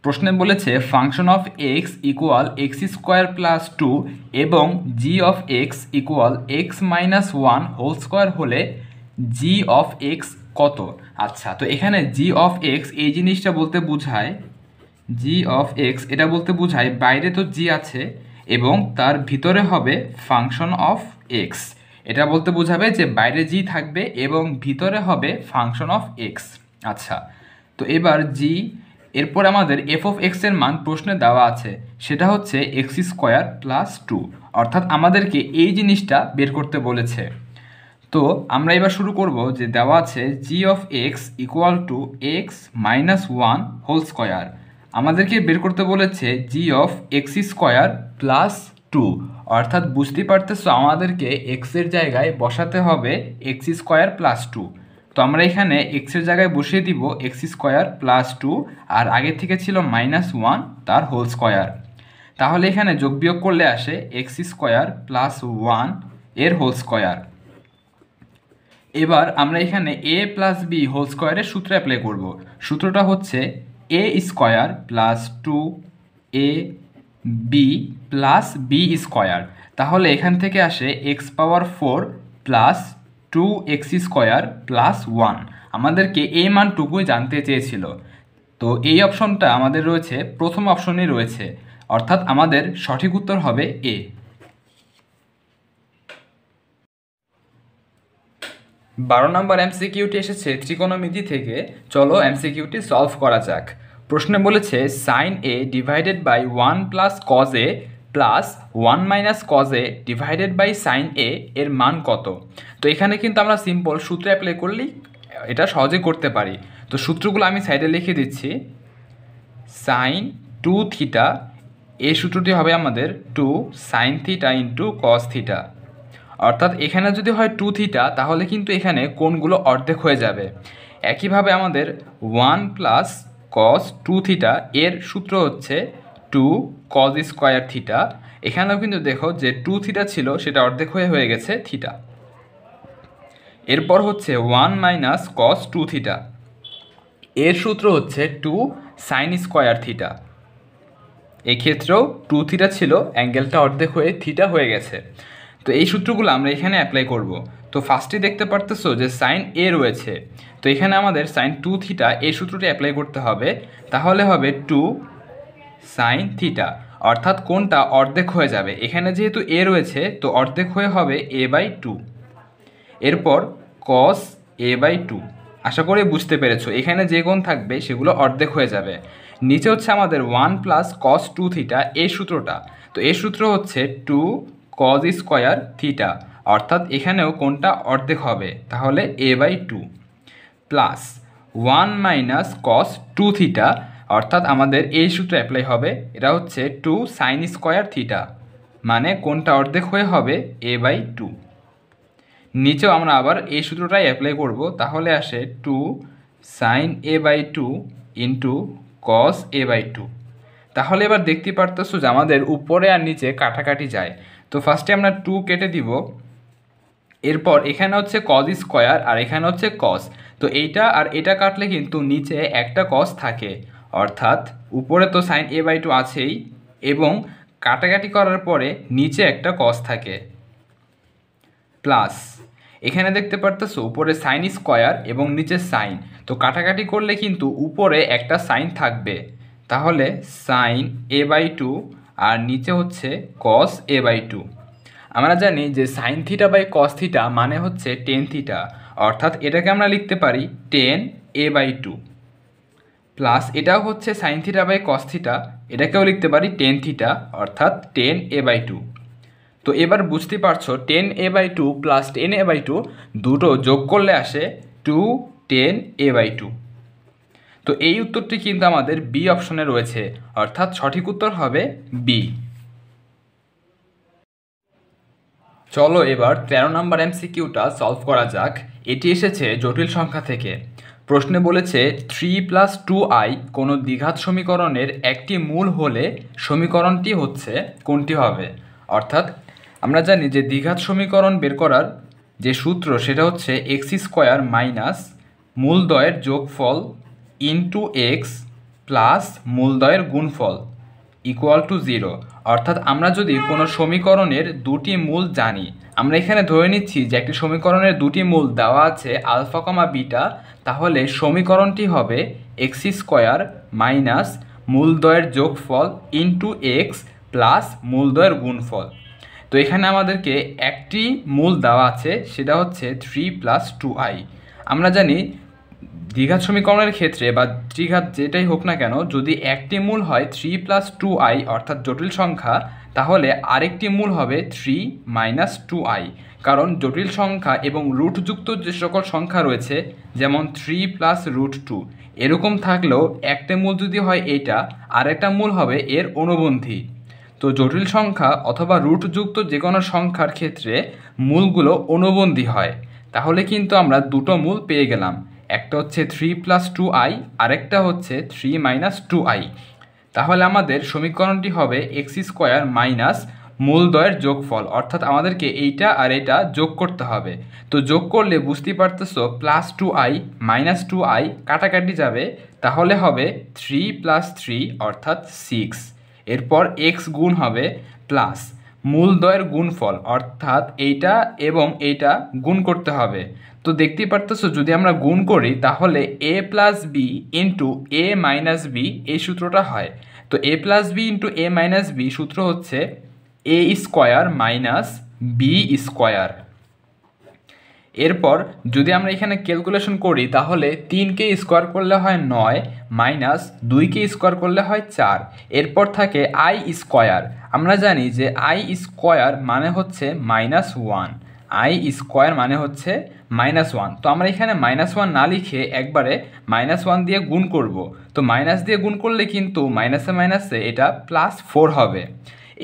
প্রশ্নে বলেছে function of x equal x² + 2 এবং জি অফ এক্স ইকুয়াল x-1² হলে জি অফ এক্স কত। আচ্ছা, তো এখানে জি অফ এক্স এই জিনিসটা বলতে বোঝায়, জি অফ এক্স এটা বলতে বোঝায় বাইরে তো জি আছে এবং তার ভিতরে হবে ফাংশন অফ এক্স। এটা বলতে বোঝাবে যে বাইরে জি থাকবে এবং ভিতরে হবে ফাংশন অফ এক্স। আচ্ছা, তো এবার জি, এরপর আমাদের এফ অফ এক্স এর মান প্রশ্নে দেওয়া আছে, সেটা হচ্ছে x² + 2, অর্থাৎ আমাদেরকে এই জিনিসটা বের করতে বলেছে। তো আমরা এবার শুরু করব যে দেওয়া আছে G of x equal to x-1² আমাদেরকে বের করতে বলেছে জি অফ x² + 2, অর্থাৎ বুঝতে পারতেছো আমাদেরকে এক্স এর জায়গায় বসাতে হবে x² + 2। তো তো আমরা এখানে এক্সের জায়গায় বসিয়ে দিব এক্স স্কোয়ার প্লাস 2 আর আগের থেকে ছিল -1 তার হোল স্কোয়ার। তাহলে এখানে যোগ বিয়োগ করলে আসে এক্স স্কোয়ার প্লাস 1 এর হোল স্কোয়ার। এবার আমরা এখানে a প্লাস বি হোল স্কোয়ারের সূত্র অ্যাপ্লাই করব। সূত্রটা হচ্ছে a square plus 2a b plus b square. তাহলে এখান থেকে আসে x power 4 plus 2x square plus 1। আমাদেরকে এই মানটুকুই জানতে চেয়েছিল। তো এই অপশনটা আমাদের রয়েছে প্রথম অপশনে রয়েছে, অর্থাৎ আমাদের সঠিক উত্তর হবে এ। 12 নম্বর এমসিকিউটি এসেছে ত্রিকোণমিতি থেকে। চলো এমসিকিউটি সলভ করা যাক। প্রশ্নে বলেছে sine A divided by 1 plus cos A plus 1 minus cos A divided by sine A এর মান কত? তো এখানে কিন্তু আমরা সিম্পল সূত্র অ্যাপ্লাই করলেই এটা সহজে করতে পারি। তো সূত্রগুলো আমি সাইডে লিখে দিচ্ছি। সাইন 2 থিটা, এই সূত্রটি হবে আমাদের 2 sine theta into cos theta. অর্থাৎ এখানে যদি হয় 2 থিটা তাহলে কিন্তু এখানে কোণগুলো অর্ধেক হয়ে যাবে। একইভাবে আমাদের 1 প্লাস কস 2 থিটা এর সূত্র হচ্ছে 2 কজ স্কোয়ার থিটা। এখানেও কিন্তু দেখো যে 2 থিটা ছিল সেটা অর্ধেক হয়ে গেছে থিটা। এরপর হচ্ছে 1 মাইনাস কস 2 থিটা, এর সূত্র হচ্ছে 2 সাইন স্কোয়ার থিটা। এক্ষেত্রেও 2 থিটা ছিল, অ্যাঙ্গেলটা অর্ধেক হয়ে থিটা হয়ে গেছে। তো এই সূত্রগুলো আমরা এখানে অ্যাপ্লাই করব। তো ফার্স্টে দেখতে পারতেছো যে সাইন এ রয়েছে, তো এখানে আমাদের সাইন 2 থিটা এই সূত্রটি অ্যাপ্লাই করতে হবে। তাহলে হবে 2 সাইন থিটা, অর্থাৎ কোণটা অর্ধেক হয়ে যাবে। এখানে যেহেতু এ রয়েছে তো অর্ধেক হয়ে হবে a/2। এরপর কস a/2। আশা করি বুঝতে পেরেছো, এখানে যে কোণ থাকবে সেগুলো অর্ধেক হয়ে যাবে। নিচে হচ্ছে আমাদের 1 প্লাস কস 2 থিটা এই সূত্রটা। তো এই সূত্র হচ্ছে 2 কজ স্কোয়ার থিটা, অর্থাৎ এখানেও কোণটা অর্ধেক হবে, তাহলে a/2 plus 1 minus cos 2 theta, অর্থাৎ আমাদের এই সূত্র অ্যাপ্লাই হবে। এটা হচ্ছে 2 সাইন স্কোয়ার থিটা, মানে কোণটা অর্ধেক হয়ে হবে a/2। নিচেও আমরা আবার এই সূত্রটাই অ্যাপ্লাই করব, তাহলে আসে 2 sign a/2 into cos a/2। তাহলে এবার দেখতে পারতেছো যে আমাদের উপরে আর নিচে কাটাকাটি যায়। তো ফার্স্টে আমরা 2 কেটে দিব। এরপর এখানে হচ্ছে কজ স্কোয়ার আর এখানে হচ্ছে কস। তো এইটা আর এটা কাটলে কিন্তু নিচে একটা কস থাকে, অর্থাৎ উপরে তো সাইন a/2 আছেই এবং কাটাকাটি করার পরে নিচে একটা কস থাকে। প্লাস এখানে দেখতে পারতেছো উপরে সাইন স্কোয়ার এবং নিচে সাইন, তো কাটাকাটি করলে কিন্তু উপরে একটা সাইন থাকবে। তাহলে সাইন a/2 আর নিচে হচ্ছে কস a/2। আমরা জানি যে sine theta by cos theta মানে হচ্ছে টেন থিটা, অর্থাৎ এটাকে আমরা লিখতে পারি 10 a/2 প্লাস এটাও হচ্ছে sine theta by cos theta, এটাকেও লিখতে পারি 10 থিটা, অর্থাৎ 10 a/2। তো এবার বুঝতে পারছো 10 a/2 প্লাস 10 a/2 দুটো যোগ করলে আসে 210 a/2। তো এই উত্তরটি কিন্তু আমাদের বি অপশনে রয়েছে, অর্থাৎ সঠিক উত্তর হবে বি। চলো এবার 13 নম্বর এমসিকিউটা সলভ করা যাক। এটি এসেছে জটিল সংখ্যা থেকে। প্রশ্নে বলেছে 3 + 2i কোনো দ্বিঘাত সমীকরণের একটি মূল হলে সমীকরণটি হচ্ছে কোনটি হবে? অর্থাৎ আমরা জানি যে দ্বিঘাত সমীকরণ বের করার যে সূত্র সেটা হচ্ছে এক্স স্কোয়ার মাইনাস মূলদ্বয়ের যোগফল ইন্টু এক্স প্লাস মূলদ্বয়ের গুণফল ইকুয়াল টু 0। অর্থাৎ আমরা যদি কোনো সমীকরণের দুটি মূল জানি, আমরা এখানে ধরে নিচ্ছি যে একটি সমীকরণের দুটি মূল দেওয়া আছে আলফা কমা বিটা, তাহলে সমীকরণটি হবে এক্স স্কোয়ার মাইনাস মূলদ্বয়ের যোগফল ইন্টু এক্স প্লাস মূলদ্বয়ের গুণফল। তো এখানে আমাদেরকে একটি মূল দেওয়া আছে, সেটা হচ্ছে 3 + 2i। আমরা জানি দ্বিঘাত সমীকরণের ক্ষেত্রে বা ত্রিঘাত যেটাই হোক না কেন, যদি একটি মূল হয় 3 + 2i অর্থাৎ জটিল সংখ্যা, তাহলে আরেকটি মূল হবে 3 - 2i। কারণ জটিল সংখ্যা এবং রুটযুক্ত যে সকল সংখ্যা রয়েছে, যেমন 3 + √2, এরকম থাকলেও একটা মূল যদি হয় এইটা, আরেকটা মূল হবে এর অনুবন্ধী। তো জটিল সংখ্যা অথবা রুটযুক্ত যে কোনো সংখ্যার ক্ষেত্রে মূলগুলো অনুবন্ধী হয়। তাহলে কিন্তু আমরা দুটো মূল পেয়ে গেলাম, একটা হচ্ছে 3 + 2i, আরেকটা হচ্ছে 3 - 2i। তাহলে আমাদের সমীকরণটি হবে x² মাইনাস মূলদ্বয়ের যোগফল, অর্থাৎ আমাদেরকে এইটা আর এটা যোগ করতে হবে। তো যোগ করলে বুঝতেই পারতেছো +2i - 2i কাটাকাটি যাবে, তাহলে হবে 3 + 3 অর্থাৎ 6। এরপর x গুণ হবে প্লাস মূলদ্বয়ের গুণফল, অর্থাৎ এইটা এবং এইটা গুণ করতে হবে। তো দেখতেই পারতেছো যদি আমরা গুণ করি তাহলে a + b into a - b এই সূত্রটা হয়। তো a + b into a - b সূত্র হচ্ছে a² মাইনাস b²। এরপর যদি আমরা এখানে ক্যালকুলেশন করি তাহলে 3কে স্কোয়ার করলে হয় 9 মাইনাস 2কে স্কোয়ার করলে হয় 4। এরপর থাকে i²। আমরা জানি যে i² মানে হচ্ছে -1, i² মানে হচ্ছে -1। তো আমরা এখানে -1 না লিখে একবারে -1 দিয়ে গুণ করব। তো মাইনাস দিয়ে গুণ করলে কিন্তু মাইনাসে মাইনাসে এটা +4 হবে।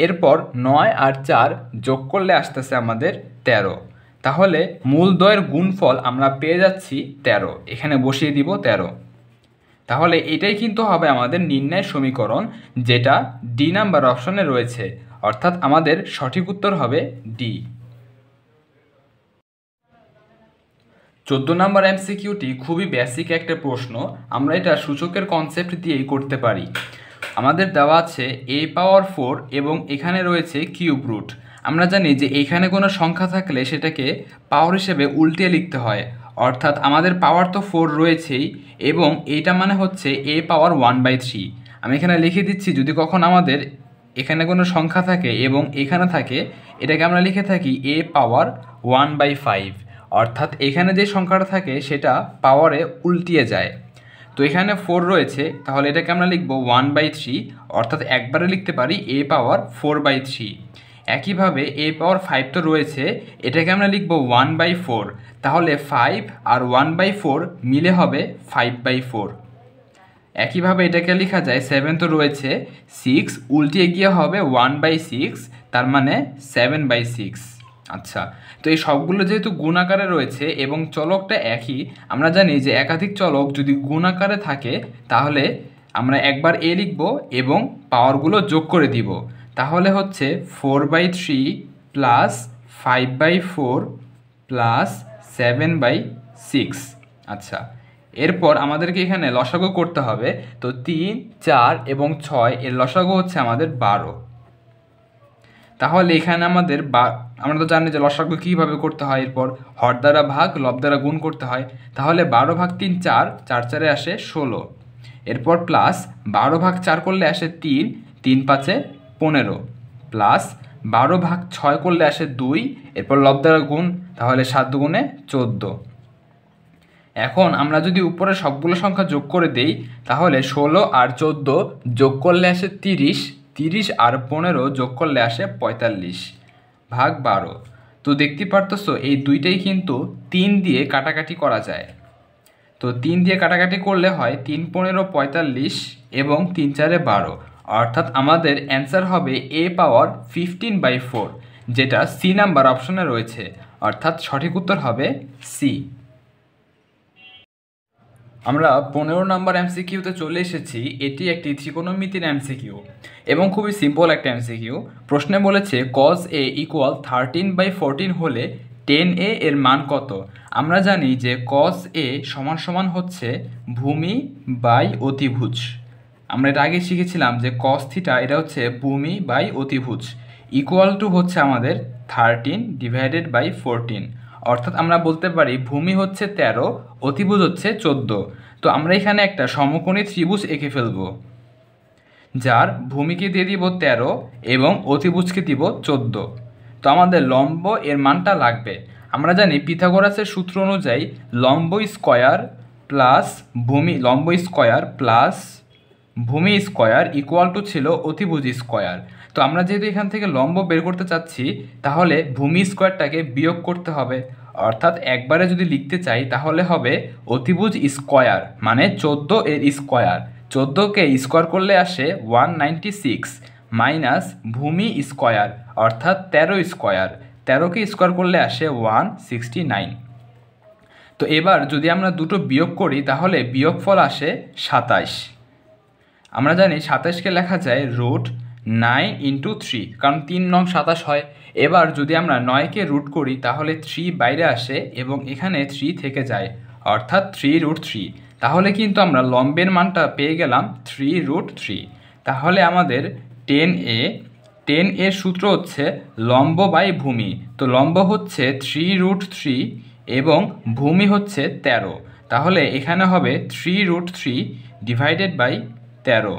এরপর 9 আর 4 যোগ করলে আসতেছে আমাদের 13। তাহলে মূলদ্বয়ের গুণফল আমরা পেয়ে যাচ্ছি 13, এখানে বসিয়ে দিব 13। তাহলে এটাই কিন্তু হবে আমাদের নির্ণয় সমীকরণ, যেটা ডি নাম্বার অপশনে রয়েছে, অর্থাৎ আমাদের সঠিক উত্তর হবে ডি। 14 নম্বর এমসিকিউটি খুবই বেসিক একটা প্রশ্ন, আমরা এটা সূচকের কনসেপ্ট দিয়েই করতে পারি। আমাদের দেওয়া আছে a⁴ এবং এখানে রয়েছে কিউব রুট। আমরা জানি যে এখানে কোনো সংখ্যা থাকলে সেটাকে পাওয়ার হিসেবে উল্টে লিখতে হয়, অর্থাৎ আমাদের পাওয়ার তো 4 রয়েছেই এবং এইটা মানে হচ্ছে a⁴1/3। আমি এখানে লিখে দিচ্ছি, যদি কখন আমাদের এখানে কোনো সংখ্যা থাকে এবং এখানে থাকে, এটাকে আমরা লিখে থাকি a⁴1/5, অর্থাৎ এখানে যে সংখ্যাটা থাকে সেটা পাওয়ারে উল্টিয়ে যায়। তো এখানে 4 রয়েছে, তাহলে এটাকে আমরা লিখব 1/3, অর্থাৎ একবারে লিখতে পারি a⁴4/3। একইভাবে a⁴5 তো রয়েছে, এটাকে আমরা লিখব 1/4, তাহলে 5 আর 1/4 মিলে হবে 5/4। একইভাবে এটাকে লেখা যায় 7 তো রয়েছে, 6 উল্টিয়ে গিয়ে হবে 1/6, তার মানে 7/6। আচ্ছা, তো এই সবগুলো যেহেতু গুণ আকারে রয়েছে এবং চলকটা একই, আমরা জানি যে একাধিক চলক যদি গুণ আকারে থাকে তাহলে আমরা একবার এ লিখব এবং পাওয়ারগুলো যোগ করে দিব। তাহলে হচ্ছে 4/3 প্লাস 5/4 প্লাস 7/6। আচ্ছা, এরপর আমাদেরকে এখানে লসাগু করতে হবে। তো 3, 4 এবং 6 এর লসাগু হচ্ছে আমাদের 12। তাহলে এখানে আমাদের আমরা তো জানি যে লসাগু কীভাবে করতে হয়, এরপর হর দ্বারা ভাগ, লব দ্বারা গুণ করতে হয়। তাহলে 12 ভাগ 3 4, 4 4 আসে 16। এরপর প্লাস 12 ভাগ 4 করলে আসে 3, 3 5 15, প্লাস 12 ভাগ 6 করলে আসে 2, এরপর লব দ্বারা গুণ, তাহলে 7 গুণে 14। এখন আমরা যদি উপরে সবগুলো সংখ্যা যোগ করে দেই তাহলে 16 আর 14 যোগ করলে আসে 30, 30 আর 15 যোগ করলে আসে 45 ভাগ 12। তো দেখতে পারতেছো এই দুইটাই কিন্তু 3 দিয়ে কাটাকাটি করা যায়। তো 3 দিয়ে কাটাকাটি করলে হয় 3 15 45 এবং 3 4 12, অর্থাৎ আমাদের অ্যান্সার হবে a⁴15/4, যেটা সি নাম্বার অপশনে রয়েছে, অর্থাৎ সঠিক উত্তর হবে সি। আমরা 15 নম্বর এমসিকিউতে চলে এসেছি। এটি একটি ত্রিকোণমিতির এমসিকিউ এবং খুবই সিম্পল একটা এমসিকিউ। প্রশ্নে বলেছে cos a = 13/14 হলে tan a এর মান কত? আমরা জানি যে cos a সমান হচ্ছে ভূমি বাই অতিভুজ। আমরা এটা আগে শিখেছিলাম যে cos θ এটা হচ্ছে ভূমি বাই অতিভুজ, ইকুয়াল টু হচ্ছে আমাদের 13/14, অর্থাৎ আমরা বলতে পারি ভূমি হচ্ছে 13, অতিভুজ হচ্ছে 14। তো আমরা এখানে একটা সমকোণী ত্রিভুজ এঁকে ফেলব, যার ভূমিকে দিয়ে দিব 13 এবং অতিভুজকে দিব 14। তো আমাদের লম্ব এর মানটা লাগবে। আমরা জানি পিথাগোরাসের সূত্র অনুযায়ী লম্ব স্কয়ার প্লাস ভূমি স্কয়ার ইকুয়াল টু ছিল অতিভুজ স্কয়ার। তো আমরা যেহেতু এখান থেকে লম্ব বের করতে চাচ্ছি তাহলে ভূমি স্কয়ারটাকে বিয়োগ করতে হবে, অর্থাৎ একবারে যদি লিখতে চাই তাহলে হবে অতিভুজ স্কয়ার মানে 14 এর স্কয়ার, 14কে স্কোয়ার করলে আসে 196 মাইনাস ভূমি স্কয়ার অর্থাৎ 13 স্কয়ার, 13কে স্কোয়ার করলে আসে 169। তো এবার যদি আমরা দুটো বিয়োগ করি তাহলে বিয়োগফল আসে 27। আমরা জানি 27কে লেখা যায় √9 × 3, কারণ 3 নং 27 হয়। এবার যদি আমরা 9কে রুট করি তাহলে 3 বাইরে আসে এবং এখানে 3 থেকে যায়, অর্থাৎ 3√3। তাহলে কিন্তু আমরা লম্বের মানটা পেয়ে গেলাম 3√3। তাহলে আমাদের 10 এর সূত্র হচ্ছে লম্ব বাই ভূমি। তো লম্ব হচ্ছে 3√3 এবং ভূমি হচ্ছে 13। তাহলে এখানে হবে 3√3 ডিভাইডেড বাই 13।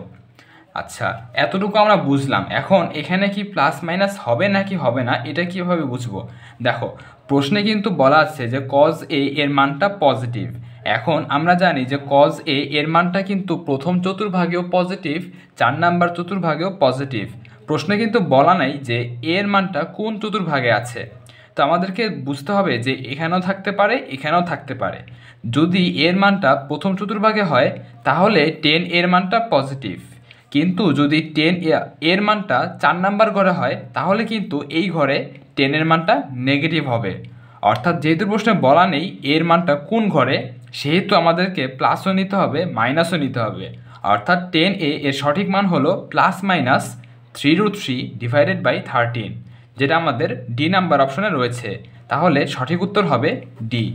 আচ্ছা, এতটুকু আমরা বুঝলাম। এখন এখানে কি প্লাস মাইনাস হবে নাকি হবে না, এটা কিভাবে বুঝবো? দেখো, প্রশ্নে কিন্তু বলা আছে যে cos a এর মানটা পজিটিভ। এখন আমরা জানি যে cos a এর মানটা কিন্তু প্রথম চতুর্ভাগেও পজিটিভ, 4 নাম্বার চতুর্ভাগেও পজিটিভ। প্রশ্নে কিন্তু বলা নাই যে এর মানটা কোন চতুর্ভাগে আছে। তো আমাদেরকে বুঝতে হবে যে এখানেও থাকতে পারে, এখানেও থাকতে পারে। যদি এর মানটা প্রথম চতুর্ভাগে হয় তাহলে 10 এর মানটা পজিটিভ, কিন্তু যদি 10 এর মানটা 4 নাম্বার ঘরে হয় তাহলে কিন্তু এই ঘরে 10 এর মানটা নেগেটিভ হবে। অর্থাৎ যেহেতু প্রশ্নে বলা নেই এর মানটা কোন ঘরে, সেহেতু আমাদেরকে প্লাসও নিতে হবে মাইনাসও নিতে হবে। অর্থাৎ 10a এর সঠিক মান হলো +/3√3 ডিভাইডেড বাই 13, যেটা আমাদের ডি নাম্বার অপশনে রয়েছে। তাহলে সঠিক উত্তর হবে ডি।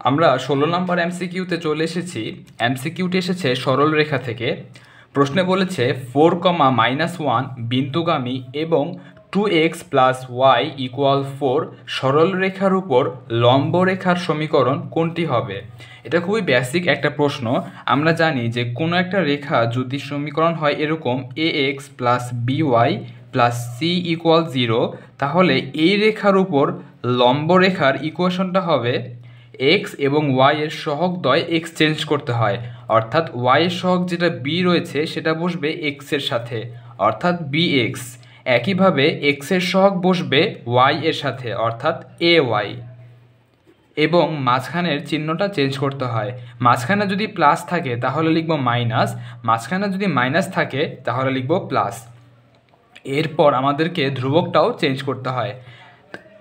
আমরা 16 নম্বর এমসিকিউতে চলে এসেছি। এমসিকিউটি এসেছে সরল রেখা থেকে। প্রশ্নে বলেছে 4, বিন্দুগামী এবং 2x + y = 4 সরল রেখার উপর লম্ব রেখার সমীকরণ কোনটি হবে? এটা খুবই বেসিক একটা প্রশ্ন। আমরা জানি যে কোনো একটা রেখা যদি সমীকরণ হয় এরকম ax + by + c = 0, তাহলে এই রেখার উপর লম্ব রেখার ইকুয়েশনটা হবে x এবং y এর সহগদ্বয় এক্সচেঞ্জ করতে হয়। অর্থাৎ y এর সহগ যেটা b রয়েছে সেটা বসবে x এর সাথে, অর্থাৎ bx। একইভাবে x এর সহগ বসবে y এর সাথে, অর্থাৎ ay। এবং মাঝখানের চিহ্নটা চেঞ্জ করতে হয়। মাঝখানে যদি প্লাস থাকে তাহলে লিখব মাইনাস, মাঝখানে যদি মাইনাস থাকে তাহলে লিখব প্লাস। এরপর আমাদেরকে ধ্রুবকটাও চেঞ্জ করতে হয়।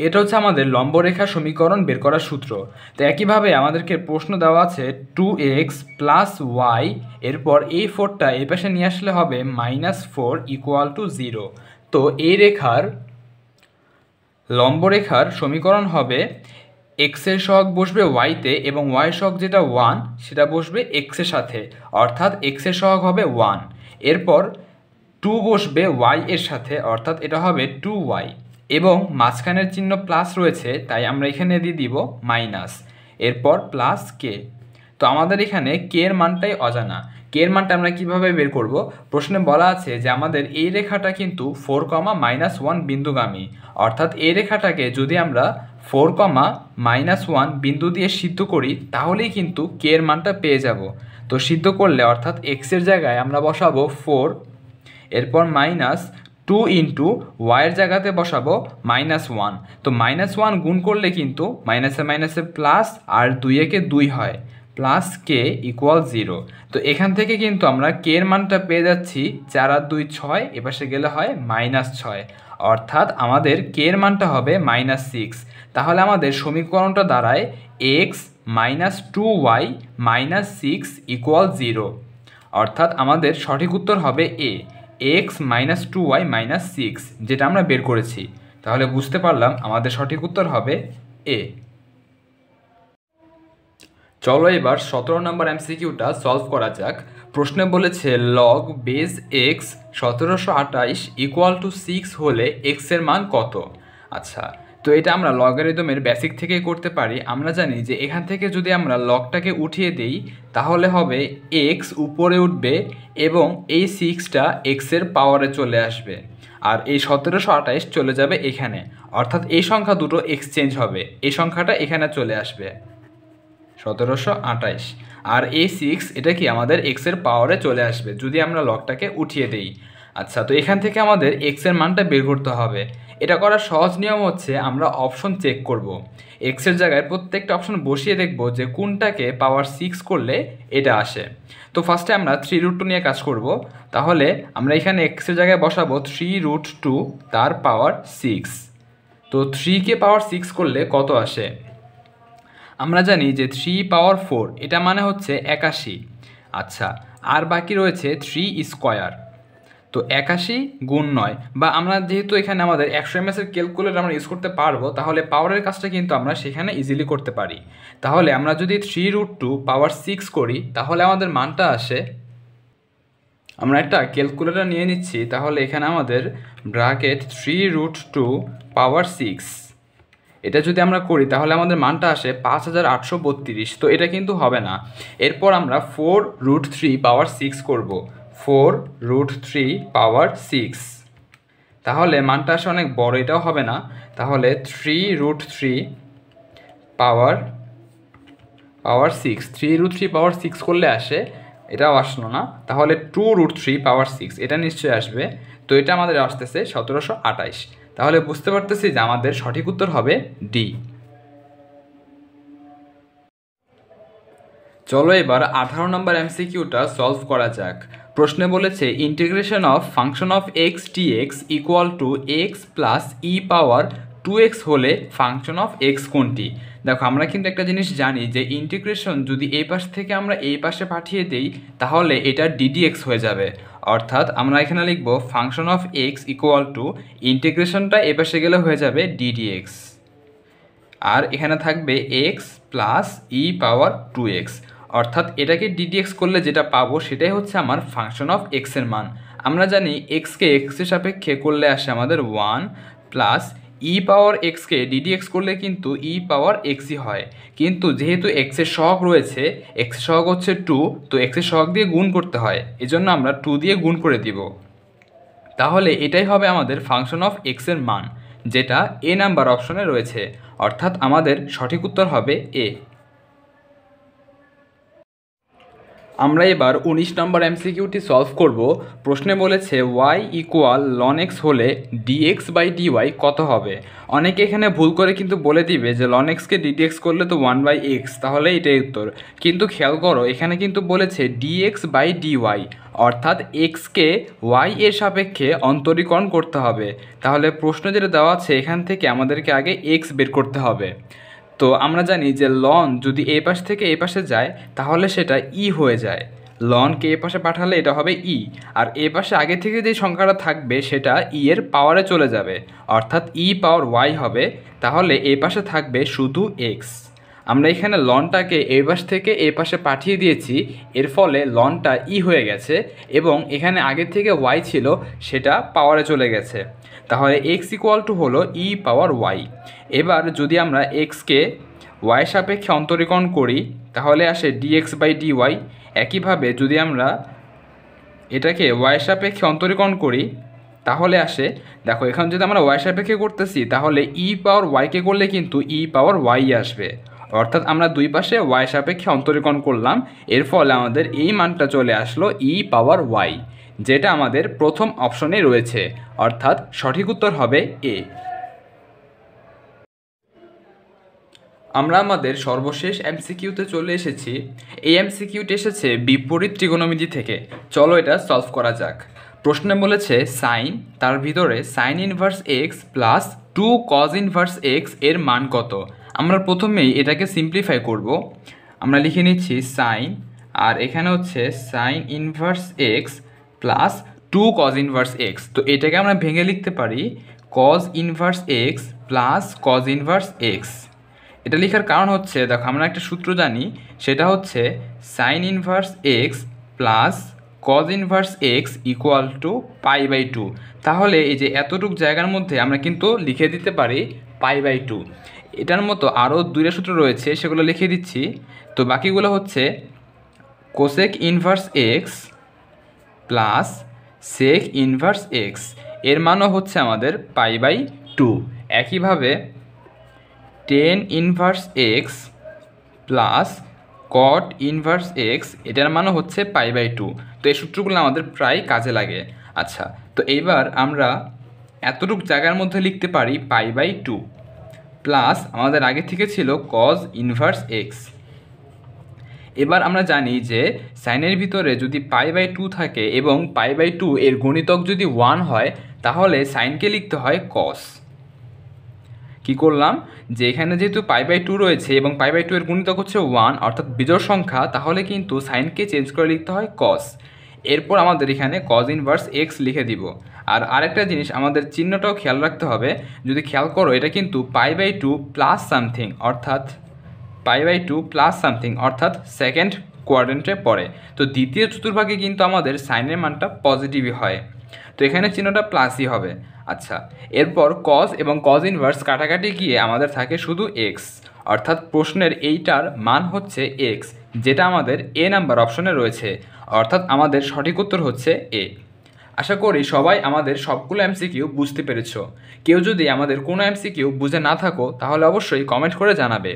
এটা হচ্ছে আমাদের লম্বরেখা সমীকরণ বের করার সূত্র। তো একইভাবে আমাদেরকে প্রশ্ন দেওয়া আছে 2x + y, এরপর এই 4টা এই পাশে নিয়ে আসলে হবে -4 = 0। তো এই রেখার লম্বরেখার সমীকরণ হবে x এর সহগ বসবে y-তে এবং y এর সহগ যেটা 1 সেটা বসবে x এর সাথে, অর্থাৎ x এর সহগ হবে 1। এরপর 2 বসবে y এর সাথে, অর্থাৎ এটা হবে 2y। এবং মাঝখানের চিহ্ন প্লাস রয়েছে তাই আমরা এখানে দিয়ে দিব মাইনাস, এরপর প্লাস কে। তো আমাদের এখানে কে এর মানটাই অজানা। কে এর মানটা আমরা কিভাবে বের করব? প্রশ্নে বলা আছে যে আমাদের এই রেখাটা কিন্তু 4, বিন্দুগামী। অর্থাৎ এই রেখাটাকে যদি আমরা 4, বিন্দু দিয়ে সিদ্ধ করি তাহলেই কিন্তু কে এর মানটা পেয়ে যাব। তো সিদ্ধ করলে অর্থাৎ x এর জায়গায় আমরা বসাবো 4, এরপর -2 × y এর জায়গাতে বসাবো -1। তো -1 গুণ করলে কিন্তু মাইনাসে মাইনাসে প্লাস, আর 2 একে 2 হয়, প্লাস কে = 0। তো এখান থেকে কিন্তু আমরা কে এর মানটা পেয়ে যাচ্ছি 4 আর 2 6, এপাশে গেলে হয় -6, অর্থাৎ আমাদের কে এর মানটা হবে -6। তাহলে আমাদের সমীকরণটা দাঁড়ায় x - 2y - 6 = 0, অর্থাৎ আমাদের সঠিক উত্তর হবে এ, x - 2y - 6, যেটা আমরা বের করেছি। তাহলে বুঝতে পারলাম আমাদের সঠিক উত্তর হবে এ। চলো এবার 17 নম্বর এমসিকিউটা সলভ করা যাক। প্রশ্নে বলেছে log base x 1728 = 6 হলে x এর মান কত? আচ্ছা, তো এটা আমরা লগারিদমের বেসিক থেকেই করতে পারি। আমরা জানি যে এখান থেকে যদি আমরা লগটাকে উঠিয়ে দেই তাহলে হবে x উপরে উঠবে এবং এই 6টা x এর পাওয়ারে চলে আসবে, আর এই 1728 চলে যাবে এখানে, অর্থাৎ এই সংখ্যা দুটো এক্সচেঞ্জ হবে, এই সংখ্যাটা এখানে চলে আসবে 1728, আর এই 6 এটা কি আমাদের x এর পাওয়ারে চলে আসবে যদি আমরা লগটাকে উঠিয়ে দেই। আচ্ছা, তো এখান থেকে আমাদের x এর মানটা বের করতে হবে। এটা করার সহজ নিয়ম হচ্ছে আমরা অপশন চেক করব। x এর জায়গায় প্রত্যেকটা অপশন বসিয়ে দেখব যে কোনটাকে পাওয়ার 6 করলে এটা আসে। তো ফার্স্টে আমরা 3√2 নিয়ে কাজ করব। তাহলে আমরা এখানে x এর জায়গায় বসাবো 3√2 তার পাওয়ার 6। তো 3কে পাওয়ার 6 করলে কত আসে? আমরা জানি যে 3 পাওয়ার 4 এটা মানে হচ্ছে 81। আচ্ছা, আর বাকি রয়েছে 3 স্কোয়ার। তো 81 গুণ 9, বা আমরা যেহেতু এখানে আমাদের 100 ms এর ক্যালকুলেটর আমরা ইউজ করতে পারবো, তাহলে পাওয়ারের কাজটা কিন্তু আমরা সেখানে ইজিলি করতে পারি। তাহলে আমরা যদি 3√2 পাওয়ার 6 করি তাহলে আমাদের মানটা আসে, আমরা একটা ক্যালকুলেটর নিয়ে নিচ্ছি, তাহলে এখানে আমাদের ব্র্যাকেট 3√2 পাওয়ার 6 এটা যদি আমরা করি তাহলে আমাদের মানটা আসে 5832। তো এটা কিন্তু হবে না। এরপর আমরা 4√3 পাওয়ার 6 করব, 4√3 পাওয়ার 6, তাহলে মানটা আসে অনেক বড়, এটাও হবে না। তাহলে 3√3 পাওয়ার 6, 3√3 পাওয়ার 6 করলে আসে, এটাও আসলো না। তাহলে 2√3 পাওয়ার 6 এটা নিশ্চয়ই আসবে। তো এটা আমাদের আসতেছে 1728। তাহলে বুঝতে পারতেছি যে আমাদের সঠিক উত্তর হবে ডি। চলো এবার 18 নম্বর এমসিকিউটা সলভ করা যাক। প্রশ্নে বলেছে integration of function of x dx equal to x plus e power 2x হলে ফাংশন অফ এক্স কোনটি? দেখো, আমরা কিন্তু একটা জিনিস জানি যে ইন্টিগ্রেশন যদি এই পাশ থেকে আমরা এই পাশে পাঠিয়ে দিই তাহলে এটা ডিডিএক্স হয়ে যাবে। অর্থাৎ আমরা এখানে লিখব function of x equal to ইন্টিগ্রেশনটা এই পাশে গেলে হয়ে যাবে ডিডিএক্স, আর এখানে থাকবে x plus e power 2x। অর্থাৎ এটাকে ডিডিএক্স করলে যেটা পাবো সেটাই হচ্ছে আমার ফাংশন অফ এক্সের মান। আমরা জানি এক্সকে এক্সের সাপেক্ষে করলে আসে আমাদের 1 প্লাস ই পাওয়ার এক্সকে ডিডিএক্স করলে কিন্তু ই পাওয়ার এক্সই হয়। কিন্তু যেহেতু এক্সের সহগ রয়েছে, এক্সের সহগ হচ্ছে 2, তো এক্সের সহগ দিয়ে গুণ করতে হয়, এজন্য আমরা 2 দিয়ে গুণ করে দিব। তাহলে এটাই হবে আমাদের ফাংশন অফ এক্সের মান, যেটা এ নাম্বার অপশনে রয়েছে। অর্থাৎ আমাদের সঠিক উত্তর হবে এ। আমরা এবার 19 নম্বর এমসিকিউটি সলভ করব। প্রশ্নে বলেছে y ইকুয়াল ln x হলে dx বাই dy কত হবে? অনেকে এখানে ভুল করে কিন্তু বলে দিবে যে ln x কে ddx করলে তো 1/x, তাহলে এটাই উত্তর। কিন্তু খেয়াল করো এখানে কিন্তু বলেছে dx বাই dy, অর্থাৎ x কে y এর সাপেক্ষে অন্তরীকরণ করতে হবে। তাহলে প্রশ্ন যেটা দেওয়া আছে এখান থেকে আমাদেরকে আগে x বের করতে হবে। তো আমরা জানি যে লন যদি এ পাশ থেকে এ পাশে যায় তাহলে সেটা ই হয়ে যায়, লনকে এ পাশে পাঠালে এটা হবে ই, আর এ পাশে আগে থেকে যে সংখ্যাটা থাকবে সেটা ই এর পাওয়ারে চলে যাবে, অর্থাৎ ই পাওয়ার ওয়াই হবে। তাহলে এ পাশে থাকবে শুধু এক্স। আমরা এখানে লনটাকে এ পাশ থেকে এ পাশে পাঠিয়ে দিয়েছি, এর ফলে লনটা ই হয়ে গেছে, এবং এখানে আগে থেকে ওয়াই ছিল সেটা পাওয়ারে চলে গেছে। তাহলে এক্স ইকুয়াল টু হলো ই পাওয়ার ওয়াই। এবার যদি আমরা এক্সকে ওয়াই সাপেক্ষে অন্তরীকরণ করি তাহলে আসে ডিএক্স বাই ডিওয়াই। একইভাবে যদি আমরা এটাকে ওয়াই সাপেক্ষে অন্তরীকরণ করি তাহলে আসে, দেখো এখানে যদি আমরা ওয়াই সাপেক্ষে করতেছি তাহলে ই পাওয়ার ওয়াইকে করলে কিন্তু ই পাওয়ার ওয়াই আসবে। অর্থাৎ আমরা দুই পাশে ওয়াই সাপেক্ষে অন্তরীকরণ করলাম, এর ফলে আমাদের এই মানটা চলে আসলো ই পাওয়ার ওয়াই, যেটা আমাদের প্রথম অপশনে রয়েছে। অর্থাৎ সঠিক উত্তর হবে এ। আমরা আমাদের সর্বশেষ এমসিকিউতে চলে এসেছি। এই এমসিকিউটি এসেছে বিপরীত ত্রিকোণমিতি থেকে। চলো এটা সলভ করা যাক। প্রশ্নে বলেছে সাইন, তার ভিতরে sign inverse x plus 2 cause inverse x এর মান কত? আমরা প্রথমেই এটাকে সিম্পলিফাই করব। আমরা লিখে নিচ্ছি সাইন, আর এখানে হচ্ছে sine inverse x plus 2 cause inverse x. তো এটাকে আমরা ভেঙে লিখতে পারি cause inverse x plus cos inverse x. এটা লেখার কারণ হচ্ছে, দেখো আমরা একটা সূত্র জানি, সেটা হচ্ছে sine inverse x plus cos inverse x equal to π/2। তাহলে এই যে এতটুকু জায়গার মধ্যে আমরা কিন্তু লিখে দিতে পারি π/2। এটার মতো আরও দুইটা সূত্র রয়েছে, সেগুলো লিখে দিচ্ছি। তো বাকিগুলো হচ্ছে cosec inverse x plus sec inverse x, এর মানও হচ্ছে আমাদের π/2। একইভাবে tan inverse x plus cot inverse x, এটার মানও হচ্ছে π/2। তো এই সূত্রগুলো আমাদের প্রায় কাজে লাগে। আচ্ছা, তো এইবার আমরা এতটুক জায়গার মধ্যে লিখতে পারি π/2 প্লাস আমাদের আগে থেকে ছিল কজ ইনভার্স এক্স। এবার আমরা জানি যে সাইনের ভিতরে যদি π/2 থাকে এবং π/2 এর গুণিতক যদি 1 হয় তাহলে সাইনকে লিখতে হয় কস। কি করলাম যে এখানে যেহেতু π/2 রয়েছে এবং π/2 এর গুণিতক হচ্ছে 1 অর্থাৎ বিজোড় সংখ্যা, তাহলে কিন্তু সাইনকে চেঞ্জ করে লিখতে হয় কস। এরপর আমাদের এখানে কজ ইনভার্স এক্স লিখে দিব। আর আরেকটা জিনিস আমাদের চিহ্নটাও খেয়াল রাখতে হবে, যদি খেয়াল করো এটা কিন্তু π/2 প্লাস সামথিং অর্থাৎ π/2 প্লাস সামথিং অর্থাৎ সেকেন্ড কোয়াড্রেন্টে পড়ে। তো দ্বিতীয় চতুর্ভাগে কিন্তু আমাদের সাইনের মানটা পজিটিভই হয়, তো এখানে চিহ্নটা প্লাসই হবে। আচ্ছা, এরপর কজ এবং কজ ইনভার্স কাটাকাটি গিয়ে আমাদের থাকে শুধু এক্স, অর্থাৎ প্রশ্নের এইটার মান হচ্ছে এক্স, যেটা আমাদের এ নাম্বার অপশনে রয়েছে, অর্থাৎ আমাদের সঠিক উত্তর হচ্ছে এ। আশা করি সবাই আমাদের সবগুলো এমসিকিউ বুঝতে পেরেছো। কেউ যদি আমাদের কোনো এমসিকিউ বুঝে না থাকো তাহলে অবশ্যই কমেন্ট করে জানাবে,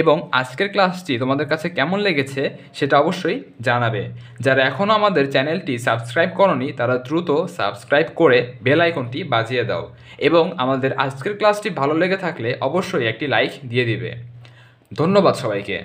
এবং আজকের ক্লাসটি তোমাদের কাছে কেমন লেগেছে সেটা অবশ্যই জানাবে। যারা এখনও আমাদের চ্যানেলটি সাবস্ক্রাইব করনি তারা দ্রুত সাবস্ক্রাইব করে বেল আইকনটি বাজিয়ে দাও, এবং আমাদের আজকের ক্লাসটি ভালো লেগে থাকলে অবশ্যই একটি লাইক দিয়ে দিবে। ধন্যবাদ সবাইকে।